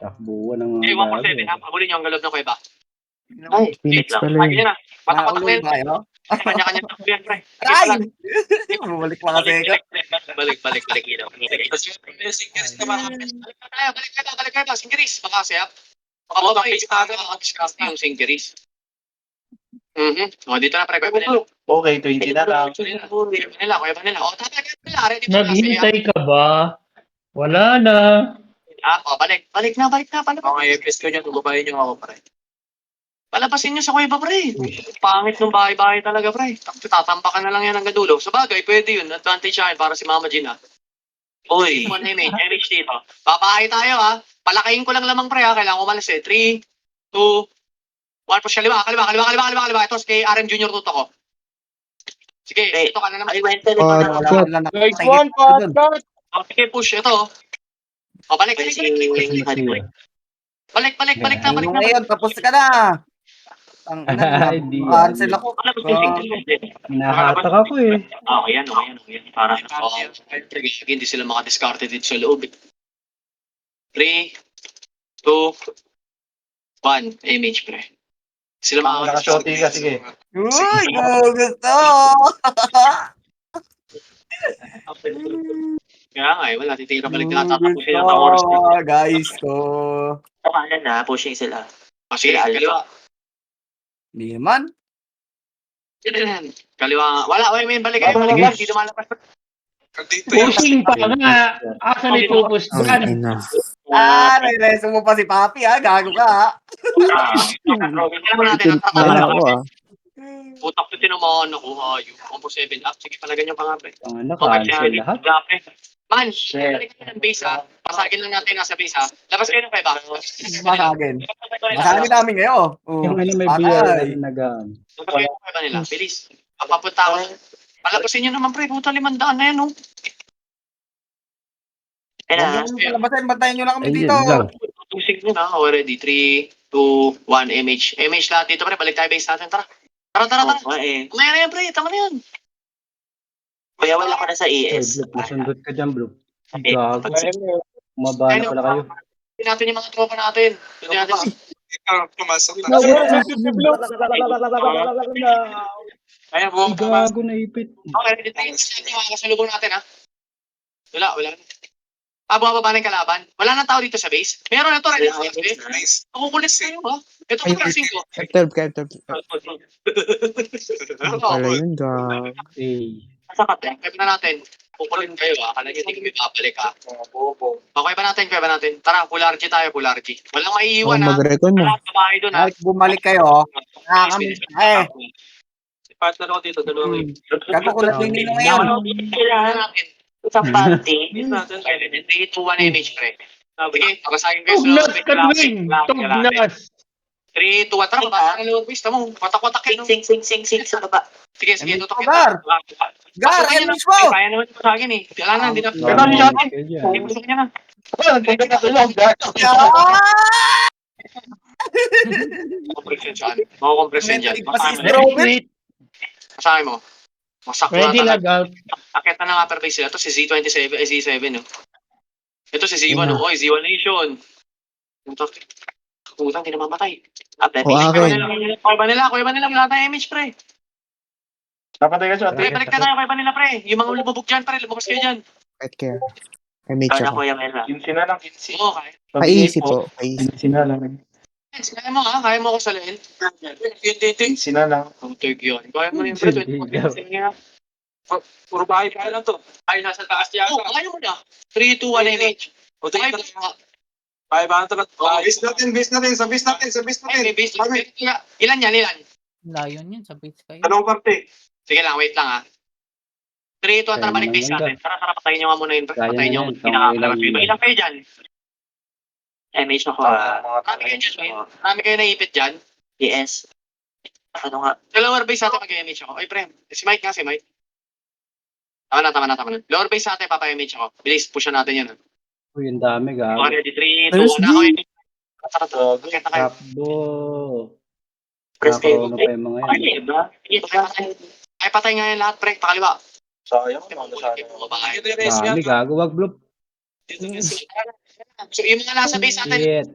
Takbuhan ng Okay, 147. Pabulin nyo ang galob ng kuweba. Ay, Phoenix wait lang. pala Ayun eh. na. Patak-patak na Naulog yun. ba yun? Kanya-kanya takbo yan, pre. Ay! Bumalik mga seka. Balik. Ilaw. Balik kayo. Singkiris. Makasi, ha? Makababa yung singkiris. O, dito na, pre. Kuweba nila. Okay, 20 na lang. Kuweba nila. O, tatagay nila. Ready pa. Naghintay ka ba? Wala na. Balik na. Mga EPS ko niya, tubabayin niyo ako, pre. Palabasin niyo sa kuweba, pre. Pangit ng bahay-bahay talaga, pre. Tatampakan na lang yan hanggang dulo. Sa bagay, pwede yun. Advantage yan para si Mama Gina. Uy. One image dito. Papahay tayo, ha. Palakayin ko lang lamang, pre, ha. Kailangan umalis, eh. 3, 2, 1. Push kaliwa. Ito, kay RM Junior tuto ko. Sige, ito ka na naman. Ay, went na naman. Nice one, Pat. Sige, push. Ito. Balik. Balik na. Ngayon, tapos ka na. Ang Hindi. cancel ako. Nahatak ako eh. Okay yan. Para hindi sila makadiscarte dito sa loob. 3, 2, 1. Image, pre. Sila Nakashoti ka, sige. Uy, gusto! Kaya nga, wala. Titira balik na tatapusin sila ng oras. Guys ko. Kanan na, pushing sila. Sige, kaliwa. Hindi naman. Kaliwa. Wala, balik kayo. Hindi lumalabas. Pushing pa nga. Asan ipupus dyan? Ina. May reso mo pa si Papi ha. Gago ka ha. Tilt na ako ah. Putak ko tinamaan ako. Yung 7 up. Sige, pala ganyan pa nga, pre. Cancel lahat. Man, balik ka ng base ha. Pasagin lang natin nasa base ha. Labas kayo ng kaiba. Masagin. Masagin namin ngayon. Yung ano may Patay. BR nagaan. Labas kayo ng kaiba nila. Bilis. Papunta ako. Palabasin nyo naman pre. Puta 500 na yan oh. Palabasin, bantayan nyo lang kami Ayun dito. lang. Tusig nyo na. Already. 3, 2, 1 MH. MH lahat dito pre. Balik tayo base natin. Tara. Tara. Umaya na yan pre. Tama na yan. Kaya wala ko na sa ES. Masundot ka dyan, bro. Okay. Gago. Mabala pala kayo. Hindi natin yung mga tropa natin. Hindi natin. Pumasok na. Ayan, buong Gago na ipit. Okay, tingin sa inyo, kasalubong natin, ha? Wala. Bumababa na yung kalaban. Wala nang tao dito sa base. Meron na to, ready sa base. Nice. Makukulit kayo, ha? Ito Ay, pa pressing ko. F12 ka, F12. Ano pala yun, gag. Eh. Kaya na natin. Kukulit kayo, ha? Kala nyo, hindi kami babalik, ha? Okay ba natin? Tara, full RG tayo, full RG. Walang Oh, maiiwan, ha? mag-recon na. Wala babae doon, ha? Kahit bumalik kayo, nakakamiss. Partner ako dito, dalawang Kakukulat din nila ngayon. Kailangan natin. isang party. 3, 2, 1 image, pre. Sige, pagkasagin kayo Tugnas, Kadwing! Tugnas! 3, 2, 1. Tara, babasa na lower base. Tamo, watak-watak yun. Sing sa baba. Sige, tutok Gar! Gar, ayun mo! Kaya naman ito sa akin, eh. Kailangan na, hindi na. Gago na ipit yan. Hindi gusto niya na. Compression siya. Mga compression dyan. Masabi mo. Masakla Ready lag out. Akit na ng upper base sila. Ito si Z27, Z7, no? Ito si Z1, no? Oy, Z1 Nation. Ito, putang, hindi na mamatay. Kuya ba nila? Wala tayong image, pre. Napatay ka siya. Pre, balik ka tayo, kuya ba nila, pre? Yung mga lumubog dyan, pre, lumabas kayo dyan. Pet care. Ay, may Kaya ako. ko yung Mela. 15 na lang, 15. Oo, kaya. Paisi po. Paisi. 15 na lang. Kaya mo, ha? Kaya mo ako sa lane. Yun. 15 na lang. Ang tag yun. Kaya mo rin, pre, 20 nga. Puro bahay pa lang to. Ay, nasa taas niya. Oo, kaya mo na. 3, 2, 1 image. O, Ay, bahay ba ito? Base natin, sa base natin. may base. Ilan yan? Layon yun sa base kayo. Anong parte? Sige lang, wait lang, ha. 3, 2, 1, tara, Kaya balik naman base yan, natin. Tara, patayin nyo nga muna yun. Kaya Patayin nyo. na yan. Pinakakalas Ilang yun. Ilan kayo dyan? MH ako. Marami kayo dyan. Marami kayo naipit dyan. PS. Ano nga? Sa lower base natin mag-image ako. Ay, pre. Si Mike nga, si Mike. Tama na. Lower base natin, papa-image ako. Bilis, pushan natin yan. Uy, ang dami, gago. Okay, ready? 3, 2, Ayos 1. Ako din. yun. Tara to. Pakita kayo. Takbo. Press kayo. Nakaroon pa yung mga yan. Okay, ba? Ay, patay nga yan lahat, pre. Pakaliwa. Sayang. Dami, gago. Wag bloop. So, yung mga nasa base natin, Shit.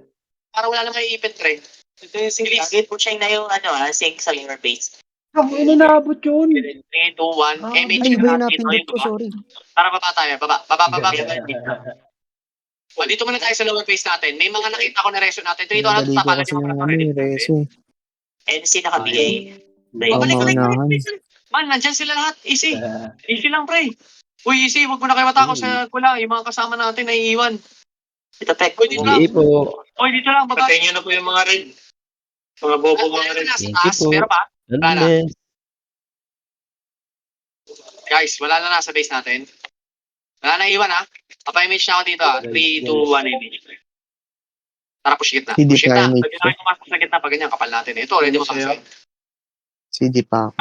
para wala namang iipit, pre. Sige, pushing na yung sync sa lower base. Ako, inabot yun. 3, 2, 1. MH Ay, iba yung natin. napindot ko, sorry. Tara, baba tayo. Baba. Dito muna tayo sa lower base natin. May mga nakita ko na reso natin. 3, 2, 1. Madali ko Tapalan kasi yung yung mga ano, reso. NC naka-BA. Balik. Paunahan. Man, nandyan sila lahat. Easy lang, pre. Uy, easy. Huwag mo na kayo matakot sa kula. Yung mga kasama natin na iiwan. Ito, Pek. Uy, dito lang. Hindi po. Uy, dito lang. Baba. Patayin nyo na po yung mga red. Mga bobo mga red. Nasa Thank you taas. po. Meron pa? Wala na. Unless. Guys, wala na nasa base natin. Wala na iwan, ha? Papa-image na ako dito, ha? 3, 2, 1 image. Tara, push gitna. Hindi Push gitna. pa image. Pwede na kayo pumasok sa gitna pag ganyan. Kapal natin. Ito, ready makasay. CD pa.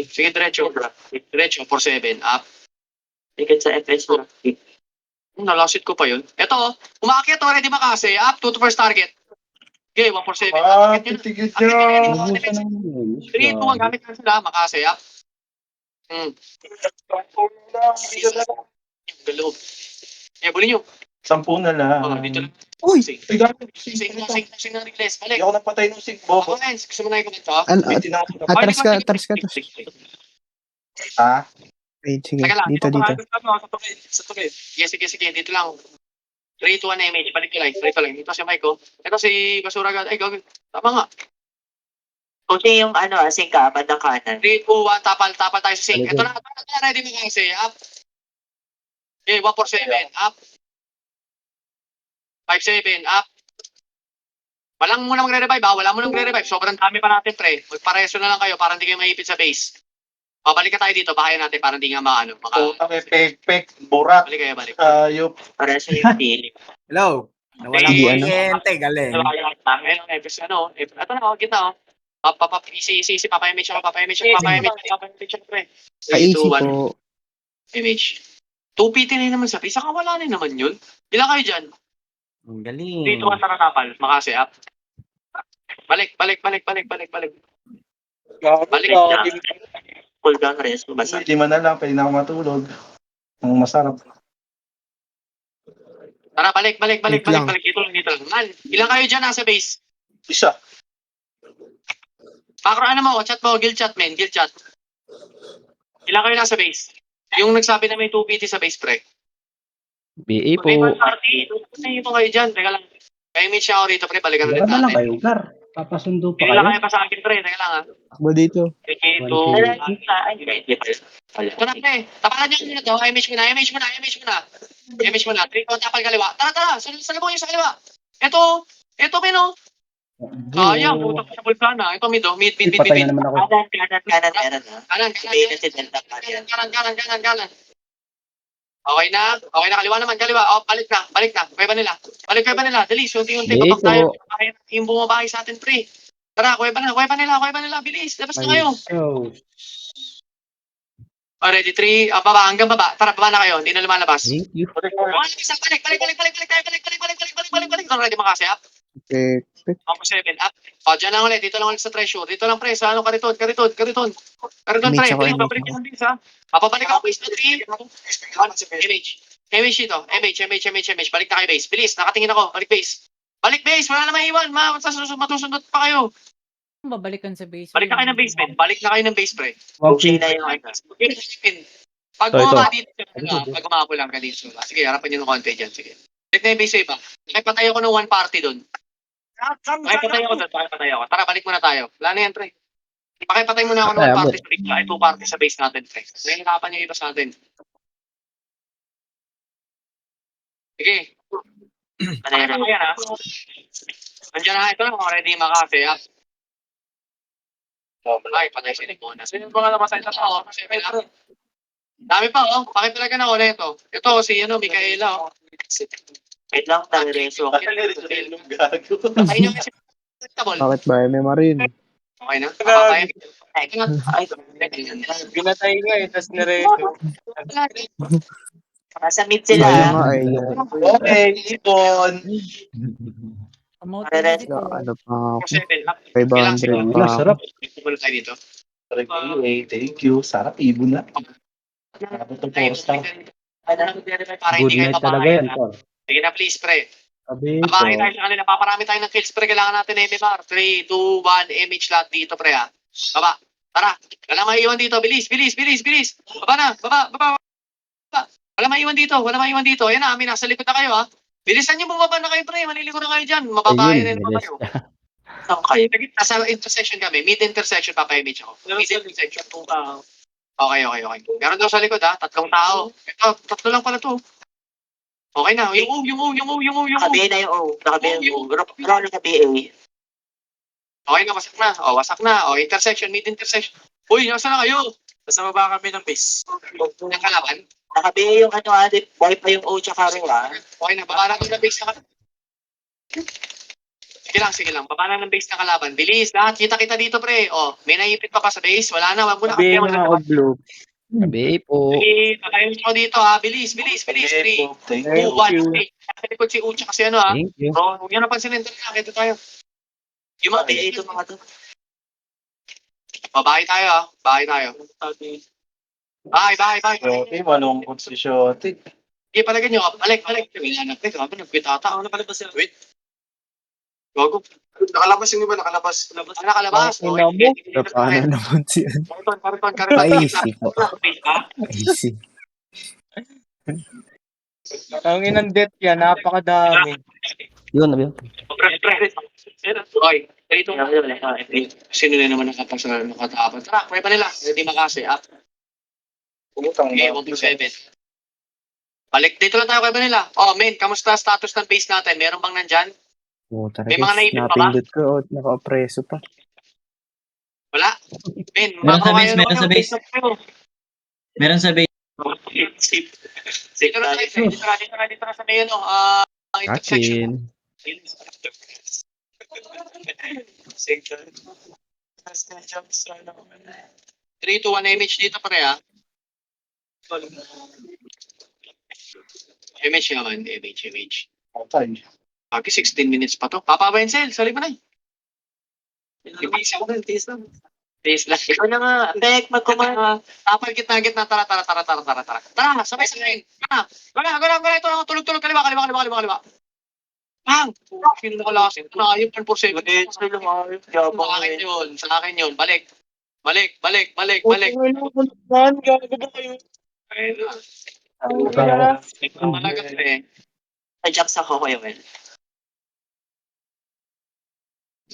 Sige, diretso. Diretso, 4-7. Up. Ticket sa FS mo. Nalasit ko pa yun. Ito, umakyat to, ready makasay. Up to first target. Okay, 1-4-7. Titigil Akit niya. nyo. 3, 2, 1. Gamit na sila. Makasay. Up. Galoob. Bulin nyo. 10 na lang. Dito lang. Uy! Ay, gago. Sing na replace. Balik. Hindi ako nagpatay ng sig, bobo. Ako, Lens. Gusto mo na i-comment to? Atras ka. Ha? Wait, sige. Teka lang. Dito. Sige. Dito lang. 3, 2, 1 image. Balik ko lang. Ito si Mike, oh. Ito si Basura God. Ay, gagawin. Tama nga. Pushing yung sync ka, bandang kanan. 3, 2, 1. Tapal tayo sa sync. Ito na. Ready mo kasi. Up. Okay, 1-4-7. Up. 5-7. Up. Walang mo na magre-revive, ha? Wala mo na magre-revive. Sobrang dami pa natin, pre. Magpareso na lang kayo para hindi kayo maipit sa base. Babalik ka tayo dito. Bahayan natin para hindi nga maano. Puta kay pek, burat. Balik. Ayop. Para sa yung feeling. Hello. Nawala Hindi, ko ano? kuryente, galing. Ito na, kita, oh. Easy, papa-image ako, pre. Paisi 3, 2, 1. po. Image. 2PT na naman sa base. Saka wala na naman yun. Ilan kayo dyan? Ang galing. 3, 2, 1, tara tapal. Makasi, up. Balik. Balik na. Cool down rest, basta. Hindi man na lang, pwede na ako matulog. Ang masarap. Tara, balik. Wait lang. Dito lang. Man, ilan kayo dyan nasa base? Isa. Macro, ano mo, chat mo, guild chat, men, guild chat. Ilan kayo nasa base? Yung nagsabi na may 2 PT sa base, pre. BA po. May party. Ay, mo kayo dyan. Teka lang. Kaya may siya ako rito, pre. Balikan ulit Wala na lang natin. kayo, Gar. Papasundo pa Tingin lang kayo. kayo pa sa akin, pre. Teka lang, ha. Takbo dito. Okay, One, two. two. Ito na, pre. Tapakan niyo muna to. MH muna, MH muna, MH muna. MH muna. 3 count tapal kaliwa. Tara. Salubong yung sa kaliwa. Ito, Pino. Sayang, putak sa bulkana. Ito, mid. Patay na naman ako. Kanan, meron ha. Sabihin na si Delta kanan. Kanan. Okay na, kaliwa naman, kaliwa. Oh, balik na. Kuya ba nila. Dali, unti-unti. Hey Papak tayo. po. Yung bumabahay sa atin, pre. Tara, kuya ba nila. Bilis, labas na kayo. So, Already, 3, baba, hanggang baba. Tara, baba na kayo. Hindi na lumalabas. Thank you. Balik. Already makasi, up. Okay. Ako 7, up. O, dyan lang ulit. Dito lang ulit sa treasure. Dito lang, pre. Sa ano, kariton, pre. Image ako, Bilis, image babalik yung bis, ha. Papabalik ako, base na 3. MH dito. MH. Balik na kayo, base. Bilis, nakatingin ako. Balik, base. Wala na maiwan. Matusundot pa kayo. Babalikan sa base. Balik na kayo ng basement. Balik na kayo ng base, pre. Okay na yung Pag Ito. bumaba dito, pag umabo lang ka dito. Sige, harapan nyo ng konti dyan. Sige. Balik na yung base ba? Nakipatay ako ng 1 party doon. Pakipatay ako. Tara, balik muna tayo. Wala na yan, pre. Pakipatay muna ako ng 1 party sa base. Ay, 2 party sa base natin, pre. Nahihirapan yung iba sa atin. Sige. Ayan, ha. Nandiyan na, ito na. Already makase, ha. Ay, patay si Nicona. Sino yung mga namasay sa tao? Dami pa, oh. Pakipalagan ako ulit, oh. Ito, si, Micaela, oh. Wait lang, talireso ako. Ay, nyo kasi table. Bakit ba? May marine. Okay na? Papapay. Ay, Binatay nga eh, tas nireto. nasa mid Kaya sila. nga ay yung Okay, Ipon. Promote Para na ano pa ako. 7 up. 500 wala, pa. sarap. Tumulong tayo dito. Thank you. Sarap, Ibon na. Sarap ito, 4 star. Para Good hindi kayo night talaga papakain. yan, Tol. Sige na, please, pre. Sabi Papakain tayo ko, sa kanila. Paparami tayo ng kills, pre. Kailangan natin ng MMR. 3, 2, 1, MH lahat dito, pre, ha. Baba. Tara. Wala maiiwan dito. Bilis. Baba na. Baba. Wala maiiwan dito. Ayan na, amin. Nasa likod na kayo, ha. Bilisan nyo, bumaba na kayo, pre. Maliligo na kayo dyan. Mababae na Ayun, naman bilis. kayo. Okay. Nasa intersection kami. Mid intersection, papa-image ako. Mid intersection. Okay. Meron daw sa likod, ha. 3 tao. Ito, 3 lang pala to. Okay na. Yung Naka-BA na yung O. Naka-BA yung O. Wala naka-BA. Okay na, wasak na. Intersection, mid intersection. Uy, nasa na kayo? Nasa baba kami ng base. Ng kalaban. Naka-BA yung buhay pa yung O tsaka Roa. Okay na, baba na ng base na kalaban. Sige lang. Baba na ng base na kalaban. Bilis, lahat. Kita dito, pre. Oh, may naipit pa sa base. Wala na, wag mo na. Sabihin nga ako blue. BA po. Sige, pakayin ko dito, ha. Bilis. 3, 2, 1. Nasa likod si Ucha kasi ha. Thank you. Bro, huwag nyo na pansinin. Dito tayo. Yung mga BA ito mga to. Bahay tayo, ha. Bahay. Okay, malungkot si Shotik. Sige, palagyan nyo. Balik. Kailangan na, grabe, nagpitata. Ano pala ba sila? Wait. Gago. Nakalabas yung iba, nakalabas. Nakalabas. Paano naman siya? Kariton. Easy po. Easy. Ang inang death yan, napakadami. Yun, nabi. Okay, dito. Sino na naman nakatapan? Tara, pwede pa nila. Hindi makasi, ha? Okay, 1-7. Balik, dito lang tayo kay Manila. Oh, men, kamusta status ng base natin? Meron bang nandyan? Puta May mga guys, naipit pa ba? napindot ko. Naka-preso pa. Wala? Men, Meron sa base. Meron sa base. Dito na sa may intersection. Akin. 3 to 1 MH dito pare, ha? MH naman, MH. Patay. Pagi 16 minutes pa to. Papa Wenzel, sali mo na. Tiis lang. Ikaw na nga. Bek, mag-command. Tapal gitna. Tara. Tara, sabay. Tara. Gala. Ito. Tulog. Kaliwa. Bang! Sino ko lasin? Ayun, 147. Sa akin yun. Sa akin yun. Balik. Balik. Man, gago ba kayo? Talaga eh. Adjust ako kayo, Well.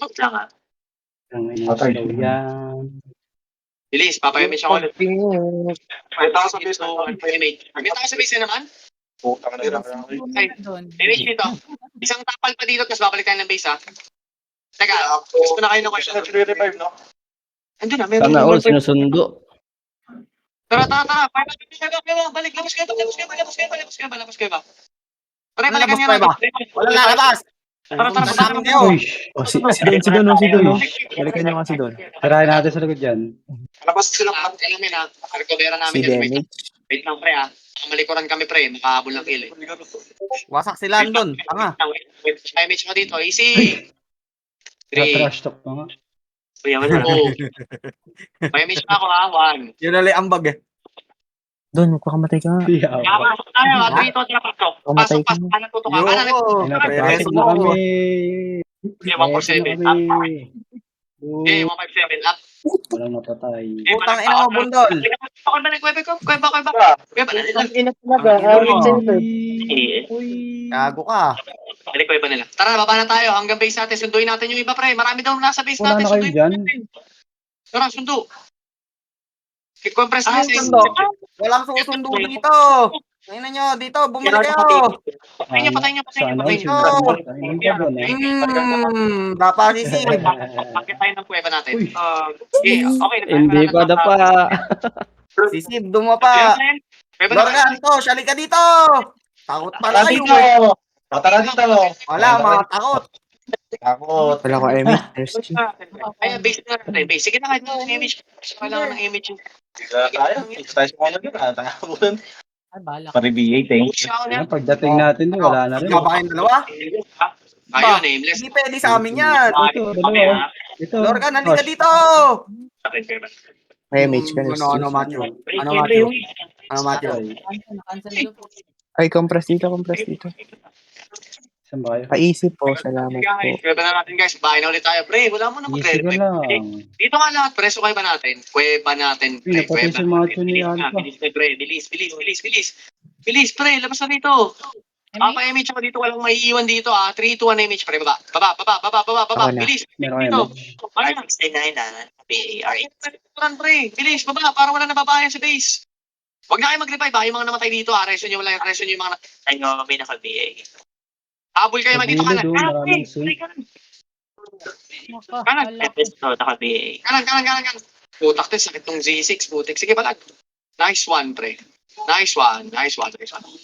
Wag lang ah. Ang ina slow yan. Bilis, papayamit siya ulit. May tao sa base na may tao sa base na naman? Putang na lang. Doon. Image dito. Isang tapal pa dito, tapos babalik tayo ng base ha. Teka, gusto na kayo ng question. Revive, no? Andun na, meron. Sana all sinusundo. Tara. Balik, labas kayo ba? Tara, balikan Labas nga pa ba? natin. Wala lalabas. Tara. Namin kayo. Si Don, si Don. Balikan niyo nga si Don. Tirahin natin sa likod dyan. Labas sila mga alamin ha. Recovera namin Si yan. Demix. Wait lang pre ha. Malikuran kami pre, nakahabol ng kill eh. Wasak si Landon. Tanga. Image mo dito, easy. 3, Trash talk pa nga. Kuya, wala. 2. May image pa ako ha, 1. Yun ali ambag eh. Don, magpakamatay ka nga. Yaw. Pasok tayo, 3 to, pasok. Pamatay ka. Pasok, kanan tutok ka. Yo. Kanan, Prereso Pinapapasok na mo. kami. Okay, 147. Up. Okay, 157. Up. Walang napatay. Putang ina mo, bundol. Kuweba. Ina talaga. Gago ka. Balik kuweba nila. Tara, baba na tayo. Hanggang base natin. Sunduin natin yung iba, pre. Marami daw nasa base Wala natin. na kayo Sunduin dyan. natin. Tara, sundo. Compress Ay, natin. sundo. Walang susundo dito. Ngayon nyo, dito, bumalik kayo. Patay niyo. Sana all niyo. sinusundo. Napasisig. Bakit tayo ng kuweba natin? Uy. Okay. Hindi pa dapa. Sisib, dumapa. Kuweba Dorgan, to, syali ka dito. Takot pala kayo eh. Tara dito. Wala, mga takot. Takot. Wala ko image. Ay, base na natin. Base. Sige na, kahit ng image. Kailangan ng image. Tiga tayo. Tayo sa mga naging. Tangabulan. Ay, bala. Pari-BA, thank you. Pagdating natin doon, wala na rin. Ikaw ba kayong dalawa? Ayun, nameless. Hindi pwede sa amin yan. Ito, dalawa. Ito. Dorgan, halika dito. May image ka na. Ano, Matthew? Ano, Matthew? Ano, Matthew? Cancel ko. Ay, compress dito. Saan ba kayo? Paisip po, salamat po. Kuweba na natin guys. Bahay na ulit tayo. Pre, wala mo na Easy ka mag-revive. lang. Dito nga lahat, pre. So, kuweba natin. Kuweba natin. Uy, napatay si Macho ni Alpha. Bilis, pre. Labas na dito. Papa-image ako dito. Walang maiiwan dito, ah. 3, 2, 1 image, pre. Baba. Ako na. Bilis. Meron Dito. kayo. R69 na. BAR8. Pre. Bilis, baba. Para wala nababayan sa base. Huwag na kayo mag-revive, ah. Yung mga namatay dito, ah. Reso nyo yung mga... Ay, no, may naka-BA. Habol kayo dito. Pagmilo Kanan. doon, maraming swing. Kanan. Episode, naka-BA. Kanan. Putak, te. Sakit tong Z6. Putik. Sige, balag. Nice one, pre. Nice one.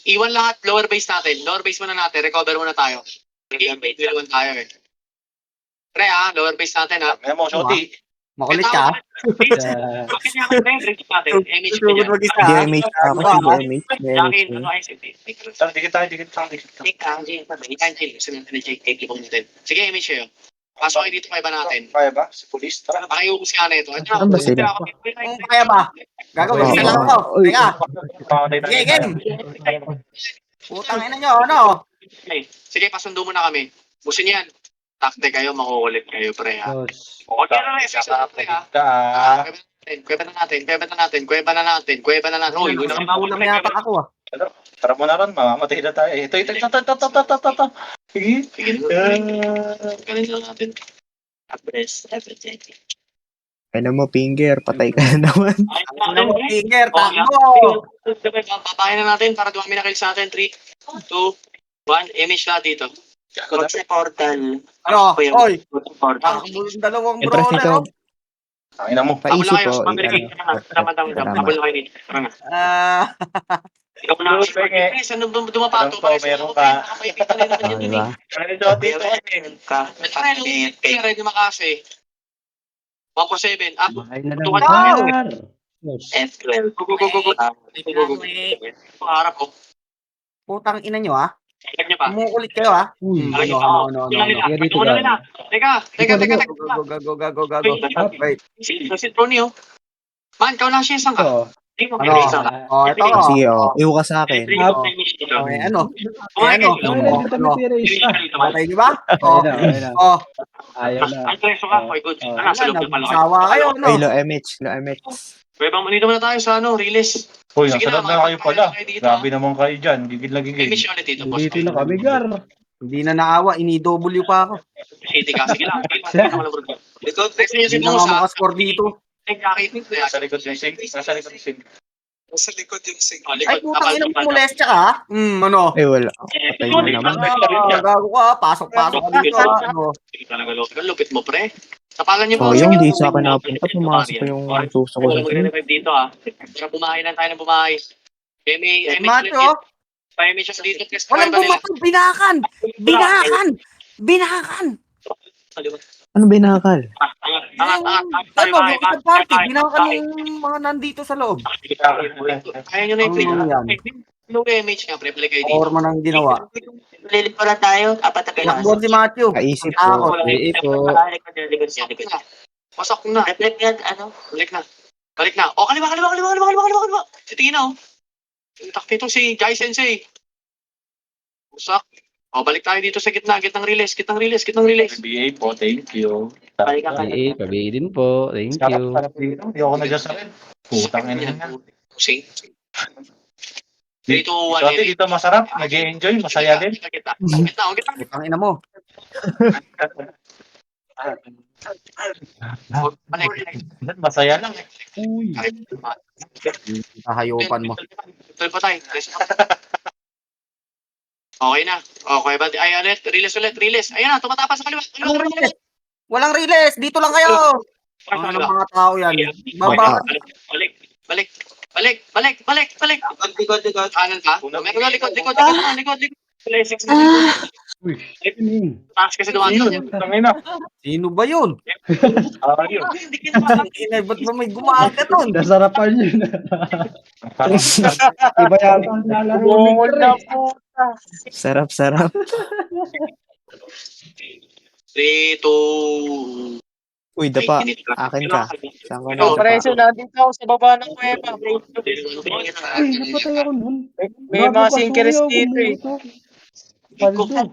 Iwan lahat. Lower base natin. Lower base muna natin. Recover muna tayo. Iwan tayo, eh. Pre, ah. Lower base natin, ah. May mo, shorty. Makulit ka. Bakit niya ako, pre? Reach natin. Image ko Sugod niya. mag-isa. Hindi image ako. Sige, image. May Jackie, image. ano, ICT. Tara, dikit tayo. Sige, image kayo. Pasok kayo dito kay ba natin? Kaya ba? Si police? Tara. Pakiubos ka na ito. Saan ba sila? Kung kaya ba? Gagawin Oo. sila ako. Teka. Pamatay tayo. Sige, game. Putang ina nyo, ano? Sige, pasundo mo na kami. Busin yan. Takte kayo, makukulit kayo, pre, ha? Dos. Okay na rin, pre, ha? Kuweba na natin. Uy, Ulam yata ako ah. Tara mo na ron, mamamatay na tayo. Ito. Sige. Galing lang natin. Abres, everything. Ano mo, finger. Patay ka na naman. Ano mo, finger, takbo. Babahin na natin para dumami na kill sa atin. 3, 2, 1. Image lahat dito. What's the portal? Ano? Oy, Portal. dalawang Impress brawler. nito. oh. Ang ina mo. Habol Paisip na kayo. po. Pabili. Tama. Habol na kayo dito. Tara na. Ikaw na. Saan dumapato? Meron ka. Diba? Ready makasi. 147. Up. Bahay na lang. Tukan Wow! Bar. Dos. F12. Go. Harap ko. Putang ina nyo ah. Check niyo pa. Umuulit kayo ah. Uy. Ano. Kaya dito Una ka. nila. Teka. Gago. Wait. Si Tony, oh. Man, ikaw lang siya. Saan ka? Ito. Ano? Oh, ito. Sige, iwo ka sa akin. Okay, ano? Kumain Ano? kayo. Patay niyo ba? Oh. Oh. Ayaw na. Ang preso ka, okay, good. Ano, sa loob na pala kayo. Nagsawa kayo, no? Ay, lo MH. Pwede bang manito muna tayo sa Riles. Hoy, Sige nasa loob na, na kayo pala. kayo dito, Grabe naman kayo dyan. Gigil na May gigil. mission ulit dito, boss. Dito na kami, Gar. Hindi na naawa, ini-W pa ako. City ka, sige lang. Likod, text niyo si Hindi na nga Musa. makascore dito. Nasa likod yung sink. Nasa likod yung sink. Ay, putang ina mo molestya ka? Ano? Ay, wala. Patay na naman. Gago ka, pasok-pasok ka dito. Ano? Lupit mo, pre. Sapalan niyo po. Yung di sa akin napunta, pumasok ko yung suso ko sa Wala mag-revive dito, ha. Para bumahay lang tayo ng bumahay. Macho, Mission dito. walang bumato, binakan! Ano binakal? Ano, yung isang party, binakan yung mga nandito sa loob. Kaya nyo na yung play. Ano yan? No MH nga, pre. Play kayo dito. Orma nang ginawa. Lilip na tayo. Apat na pila. Lakbuan si Matthew. Kaisip Ako. ko. Likod. Wasak na. Reflect yan, ano? Balik na. O, kaliwa. Titingin na, oh. Takti ito si Jai Sensei. Wasak. O, balik tayo dito sa gitnang release. NBA po, thank you. Balikan ka na. Kabi din po. Thank you. Sarap dito. Hindi ako na-dyan sa rin. Putang ina nga. Pusing. 3, 2, 1, Dati dito masarap. Nag-enjoy. Masaya din. Gitna. Ang ina mo. Masaya lang. Kahayupan mo. Tuloy pa tayo. Okay na. Okay ba? Ay, release. Ayan na, tumatapas sa kaliwa. Walang release. Dito lang kayo. Ano mga tao yan? Baba. Balik. Kanan ka? Meron na likod. Taas kasi dumaan doon. Tangina. Sino ba yun? Hindi kinabasa. Ba't ba may gumaga doon? Nasarapan yun. Iba yata ang lalaro ni Gar. Sarap. 3, 2... Uy, dapa. Akin ka. Saan ka na? Preso, nandito ako sa baba ng kuweba. Ay, napatay ako nun. May mga sinkeres dito eh. Paldo. Wala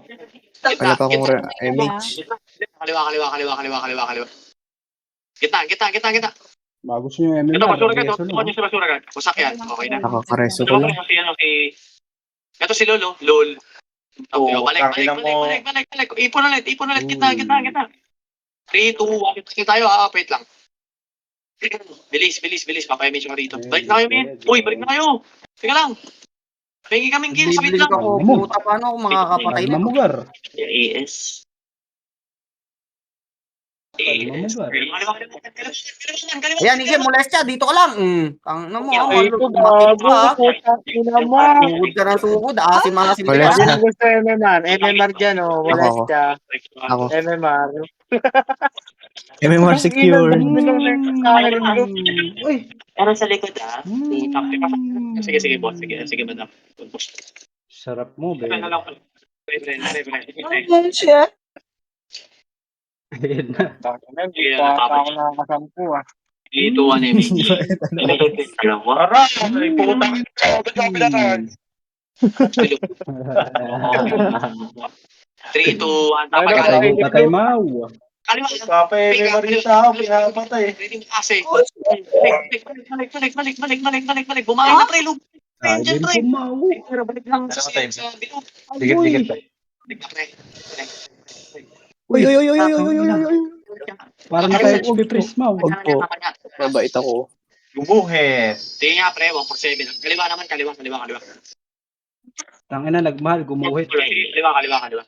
pa akong MH. Kaliwa. Gitna. Bagus nyo yung Ito, MMR. basura ka. Wasak yan. Okay na. Nakakareso ko lang. Ito si Lolo. Lol. Okay, Oo, balik. tangina mo. Ipon ulit. Gitna. 3, 2, 1. Kasi tayo, wait lang. Bilis. Papayamit ko rito. Balik na kayo, men. Uy, balik na kayo. Teka lang. Pengi kaming kills. Wait Biblink lang. ako. Puta, paano ako makakapatay Kalma nito? mo, Gar. AS. Ayan, Ige, molestya. Dito ka lang. Tang na mo. Ay, ito Matik bago. ka. Putang ina mo. Sugod ka ng sugod. Asim Molestya. Sino gusto MMR? MMR dyan, oh. Wala Ako. siya. Ako. MMR. MMR secure. Uy. Pero sa likod, Sige, boss. Sige, madam. Sarap mo, be. Pre. Ayan na. Ako nakakasampu, ah. 3, 2, 1, MH. Aray, putang ina. 3, 2, 1. Patay mau. Kaliwa. Papa, MMR yung tao. Pinapatay. Reading kasi. Balik. Bumahay na, pre. Ayun po mau. Pero balik lang sa Ano tayo? bilog. Dikit. Balik na, pre. Uy. Para na kayo ubipris mau. Wag po. Mabait ako. Gumuhit. Sige nga, pre. 147. Kaliwa naman. Kaliwa. Tangina, nagmahal, gumuhit. Kaliwa.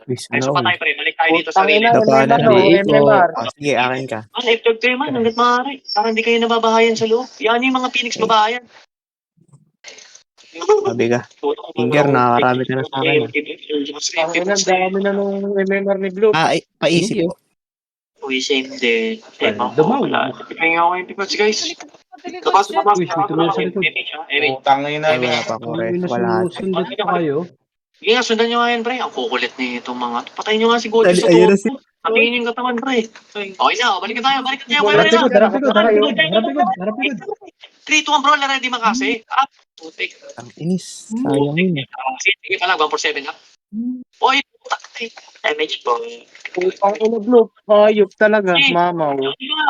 Please, Ay, so no. patay, pre. Balik tayo dito sa Tangina, release. Dapa na MMR, dito. MMR. Sige, akin ka. F-12 kayo man. Hanggat maaari. Para hindi kayo nababahayan sa loob. Yan yung mga Phoenix babahayan. Sabi ka. Finger, nakakarami ka na sa akin. Ang dami na nung MMR ni Blue. Paisip ko. Uy, same din. Dumaw. Tingnan ako yung tipas, guys. Labas. Uy, dito na sa likod. Putang ina. Ay, wala pa akong rest. Wala. Sinusundot pa kayo. Sige nga, sundan nyo nga yan, pre. Ang kukulit ni itong mga. Patayin nyo nga si Gojo sa Ayun na tuwa. Patingin yung katawan, pre. Okay na, balik na tayo. Harap likod. 3-2 ang brawler, ready makasi. Up. Putik. Ang inis. Sayang yun eh. Sige pa lang, 147 up. Oy, putak. Damage po. Putang ina blue. Hayop talaga, mamaw.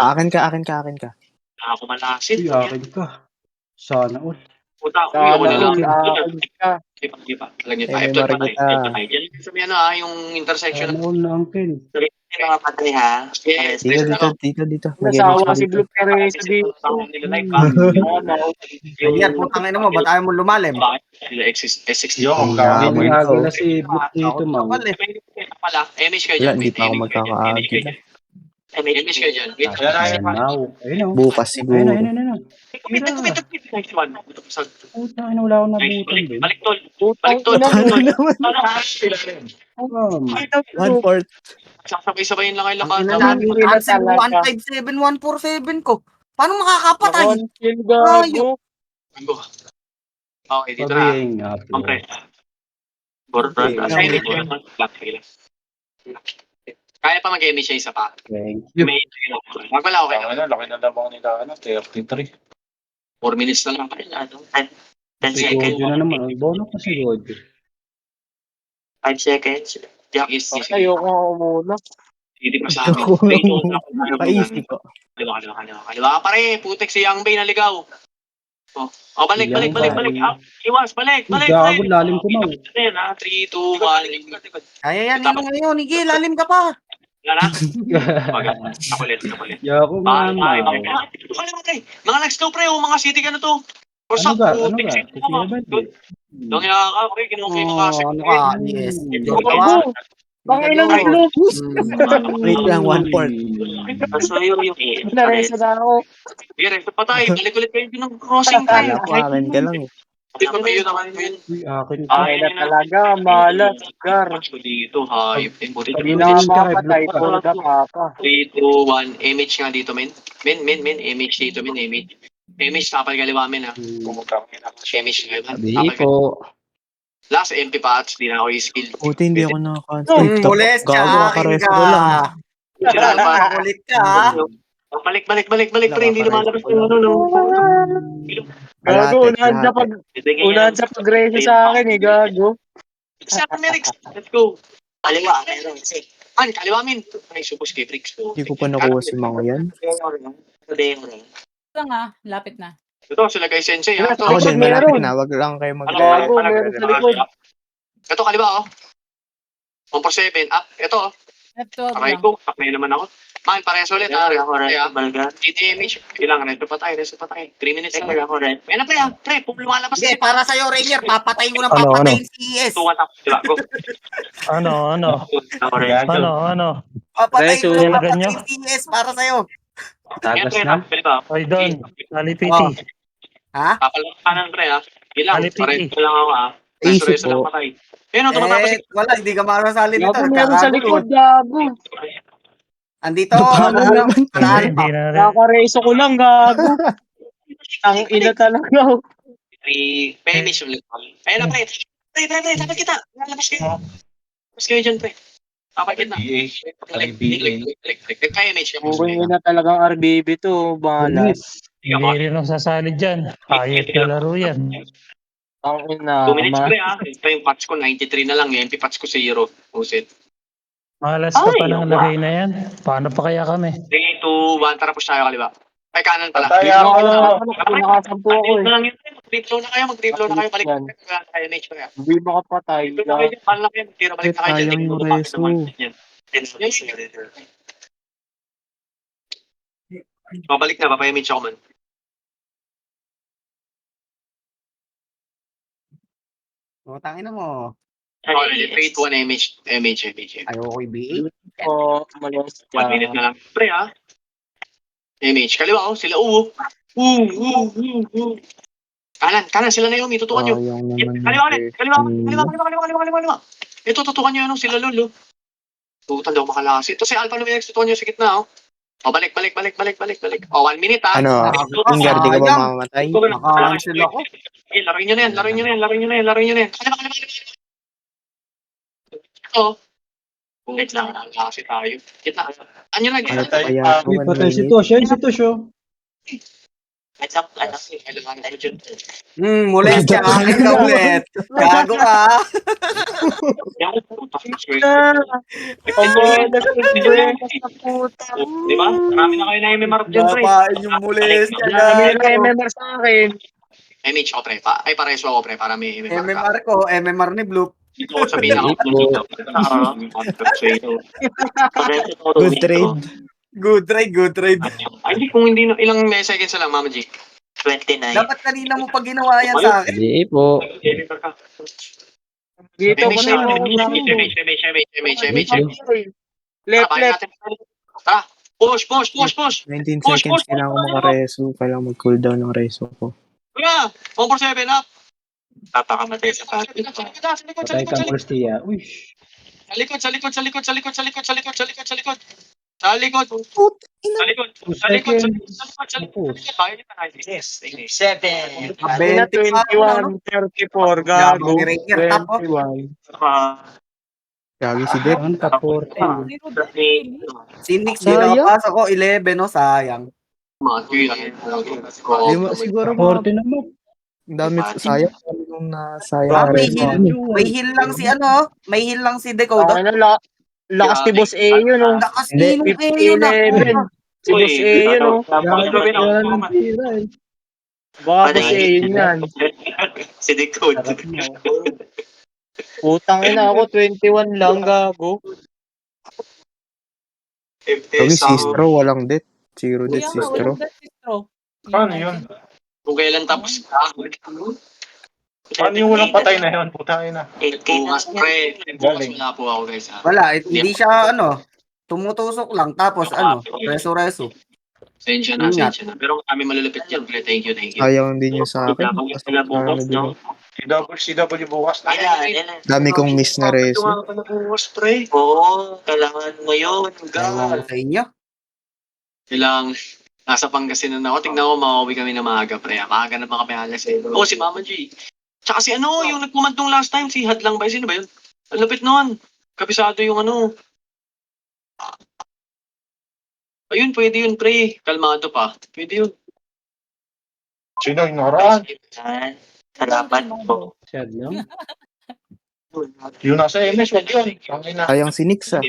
Akin ka. Ako malasin. Uy, akin ka. Sana all. Puta, Sana ako na lang. all, akin ka. Di pa. Lagyan pa. Eh, Ito pa Marikita. tayo. Diyan sabi yung intersection. Sana all na angkin. Mga patay ha. Yes, Dito. Nasawa si Dito. Blue Perez dito. Mamaw. Ayan, putang ina mo, ba't ayaw mo lumalim? S60. Yo, ang Yeah, gago. man. Agi na si Blue dito, ma'am. Pala, MH kayo Wala, dyan. hindi pa ako magkakaagi. MH kayo dyan. Wait. Ayan now. Ayun o. Bukas siguro. Ayun. Nice one. Puta, wala akong nabutan din. Balik tol. Putang Balik tol. ina mo. Ma'am. 1-4. Sasabay-sabayin lang kayo Ang ina lakas. namin, Ina cancel talaga. 157, 147 ko. Paano makakapatay? Nakon kill gago. Okay, dito na. Sabihin nga po. Kompre. Kaya pa mag-MH siya isa pa. Thank you. Magwala okay. Laki na lamang nila, 33. 4 minutes na lang. Ano? 10 Si seconds. Gojo na naman. Bono pa si Gojo. 5 seconds. Jack. Ayoko muna. Hindi pa sa amin. Paisip ko. Kaliwa pare, putek si Yang Bay naligaw. Balik. Iwas, balik. Gago, lalim ko na. 3, 2, 1. Kaya yan, yun ngayon. Hige, lalim ka pa. Wala na. Nakulit. Yago, ma'am. Mga next to pre, mga city ka na to. Ano ga? Dong ka, pre, kinukuha ka kasi. Ano ka? Yes. Bangin ng Blue. Wait lang, 1-4. Masuyo yung Naresa na ako. Dire, patay. Balik ulit kayo ng crossing pre. Kala ko akin ka lang. Hindi ko kayo naman yun. Uy, akin Ay na talaga, malas. Gar. Dito, hayop. Hindi na mapapatay. Puro na papa. 3, 2, 1. MH nga dito, men. MH dito, men. MH, tapal kaliwa, men, ha. MH nga, Sabi ko. Last MP pa, di na ako i-skill. Buti hindi ako nakaka-cancel. Molest ka, Gago, akin nakaresto ka. lang. Ulit ka, ha? Balik, pre. Hindi lumalabas yung ano, no. Gago, unahan sa pag-reso sa akin eh, gago. Seven Merix. Let's go. Kaliwa, meron. Kasi, Kaliwa, men. Ay, subos kay Bricks. Hindi ko pa nakuha si mga yan. sabi yung ring. Lang lapit na. Ito, sila kay Sensei, ha. Ako Likod din, malapit meron. na. Wag lang kayo mag- Gago, meron sa likod. Ito, kaliwa, oh. 147, up. Ito, oh. F12 Aray lang. ko, takmay naman ako. Man, parehas ulit, ha. Ako rin, Kaya, balga. TTMH. Kailangan, resto pa tayo. 3 minutes lang. Ako rin. May na, pre, ha. Pre, kung lumalabas. Hindi, para sa'yo, Rainier, papatay mo ng Ano, papatay si ES. Tuwa tapos sila. Go. Ano? Ako rin. Papatay mo ng Talaga nyo? papatay si ES para sa'yo. Tagas Pre, na. pre, ba? Ay, Don. Alipiti. Ha? Papalakanan, pre, ha. Ilang, Alipiti. pareho lang ako, ha. Isip Resto lang po. patay. Ayun, tumatapos si Wala, hindi ka makasali dito. Gago, meron sa likod, gago. Andito, Hindi na rin. Nakareso ko lang, gago. Ang ina talaga. 3, finish ulit. Ayun na, pre. Pre, dapat kita. Lalabas kayo. Labas kayo dyan, pre. Dapat kita. Nagka-image ka. Mukhang ina talagang RBB to, balas. Hindi rin ako sasali dyan. Ayot na laro yan. Ang ina. 2 minutes, pre, ha. Ito yung patch ko, 93 na lang. Yung MP patch ko, 0. Pusit. Malas ka pa ng lagay na yan. Paano pa kaya kami? 3, 2, 1. Tara, push tayo, kaliwa. Ay, kanan pala. Patay Ako, ako. nakasampu ako eh. Mag-dribble na kayo, mag-dribble na kayo. Balik na kayo, image pa kaya. Hindi makapatay. Dribble na kayo dyan, paano lang kayo, tira balik na kayo dyan. Sayang yung reso. Mabalik na, papayamage ako man. Tangin na mo. Okay, 3, 2, 1, image. Ayoko i-BA. Oh, malas 1 minute na lang. Pre, ha? Image. Kaliwa, oh. Sila, Kanan, sila na yung tutukan nyo. Sayang naman. Kaliwa. Ito, tutukan nyo, ano, sila lolo. Tutukan daw makalasi. Ito si Alpha Luminex, tutukan nyo sa gitna, oh. O, balik. O, 1 minute, ha? Ano, Ingar, di ka ba mamamatay? Maka-cancel ako. Okay, laruin nyo na yan. Kaliwa. Ito. Wait lang, nakalasi tayo. Gitna. Ano nyo na, Ano gitna. pa kaya? Uy, patay si Tosh. Ayun si Tosh, oh. Anak. Kailangan ko dyan. Molestya akin ka ulit. Gago ka. Di ba? Marami na kayo na MMR dyan, pre. Babain yung molestya. Marami na Gago. MMR sa akin. MH ako, pre. Ay, pares ako, pre. Para may MMR ka. MMR ko, MMR ni Bloop. Dito ko sabihin ako. Good trade. Good trade, good trade. Ay, hindi, kung hindi, ilang seconds na lang, Mama G. 29. Dapat kanina mo pa ginawa yan sa akin. Hindi po. Dito ko MH na na, ako. MH. Left. Tara, push. 19 Push, seconds, push, kailangan ko push, makareso. Kailangan mag-cooldown ng reso ko. Kuya, 147 up. Papakamatay sa Sa kapit. likod, Patay kang Rustia. Uy. Sa likod. Sa likod. Yes. 7. Ay na 21, 34, gago. Ni Rainier, tap, oh. 21. Gagi si Depp. Saan ka 40? Si Nix, di nakapasok ko. 11, no? Sayang. Siguro 40 naman. ang dami sayang. Yung nasayang na May reso. heal, may heal lang si ano. May heal lang si Decode. Ano, lakas ni Boss A yun, oh. Lakas Hindi. ni Nung yun na. 11. Si Boss A yun, oh. Baka Boss A yun yan. Si Decode. Putang ina ako, 21 lang, gago. Gagi sistro, walang death. Zero death Kuya nga, sistro. walang death sistro. Paano yun? Kung kailan tapos Paano yung walang patay na yun? Putangin na. 8K na bukas, pre. Bukas wala po ako, guys. ha? Wala, hindi siya ano. Tumutusok lang. Tapos ano, reso-reso. Sensya na. Pero kami malulupit yan, pre. Thank you. Sayang din yun sa akin. Kasi ano din. CW bukas na. Yan. Dami kong miss na reso. bukas, pre. Oo, kailangan mo yun. Ewan ko sa inyo. Kailang nasa Pangasinan ako. Tingnan ko, makauwi kami na maaga, pre. Maaga na ba kami alas eh. Oh, si Mama G. Tsaka si ano, yung nagpumantong last time, si Hadlang ba? Sino ba yun? Ang lupit nun. Kabisado yung ano. Ayun, pwede yun, pre. Kalmado pa. Pwede yun. Sino yung nakaraan? Yan. Salamat po. Sad lang. Yung nasa MS, wag yun. Tangina. Sayang si Nix ah.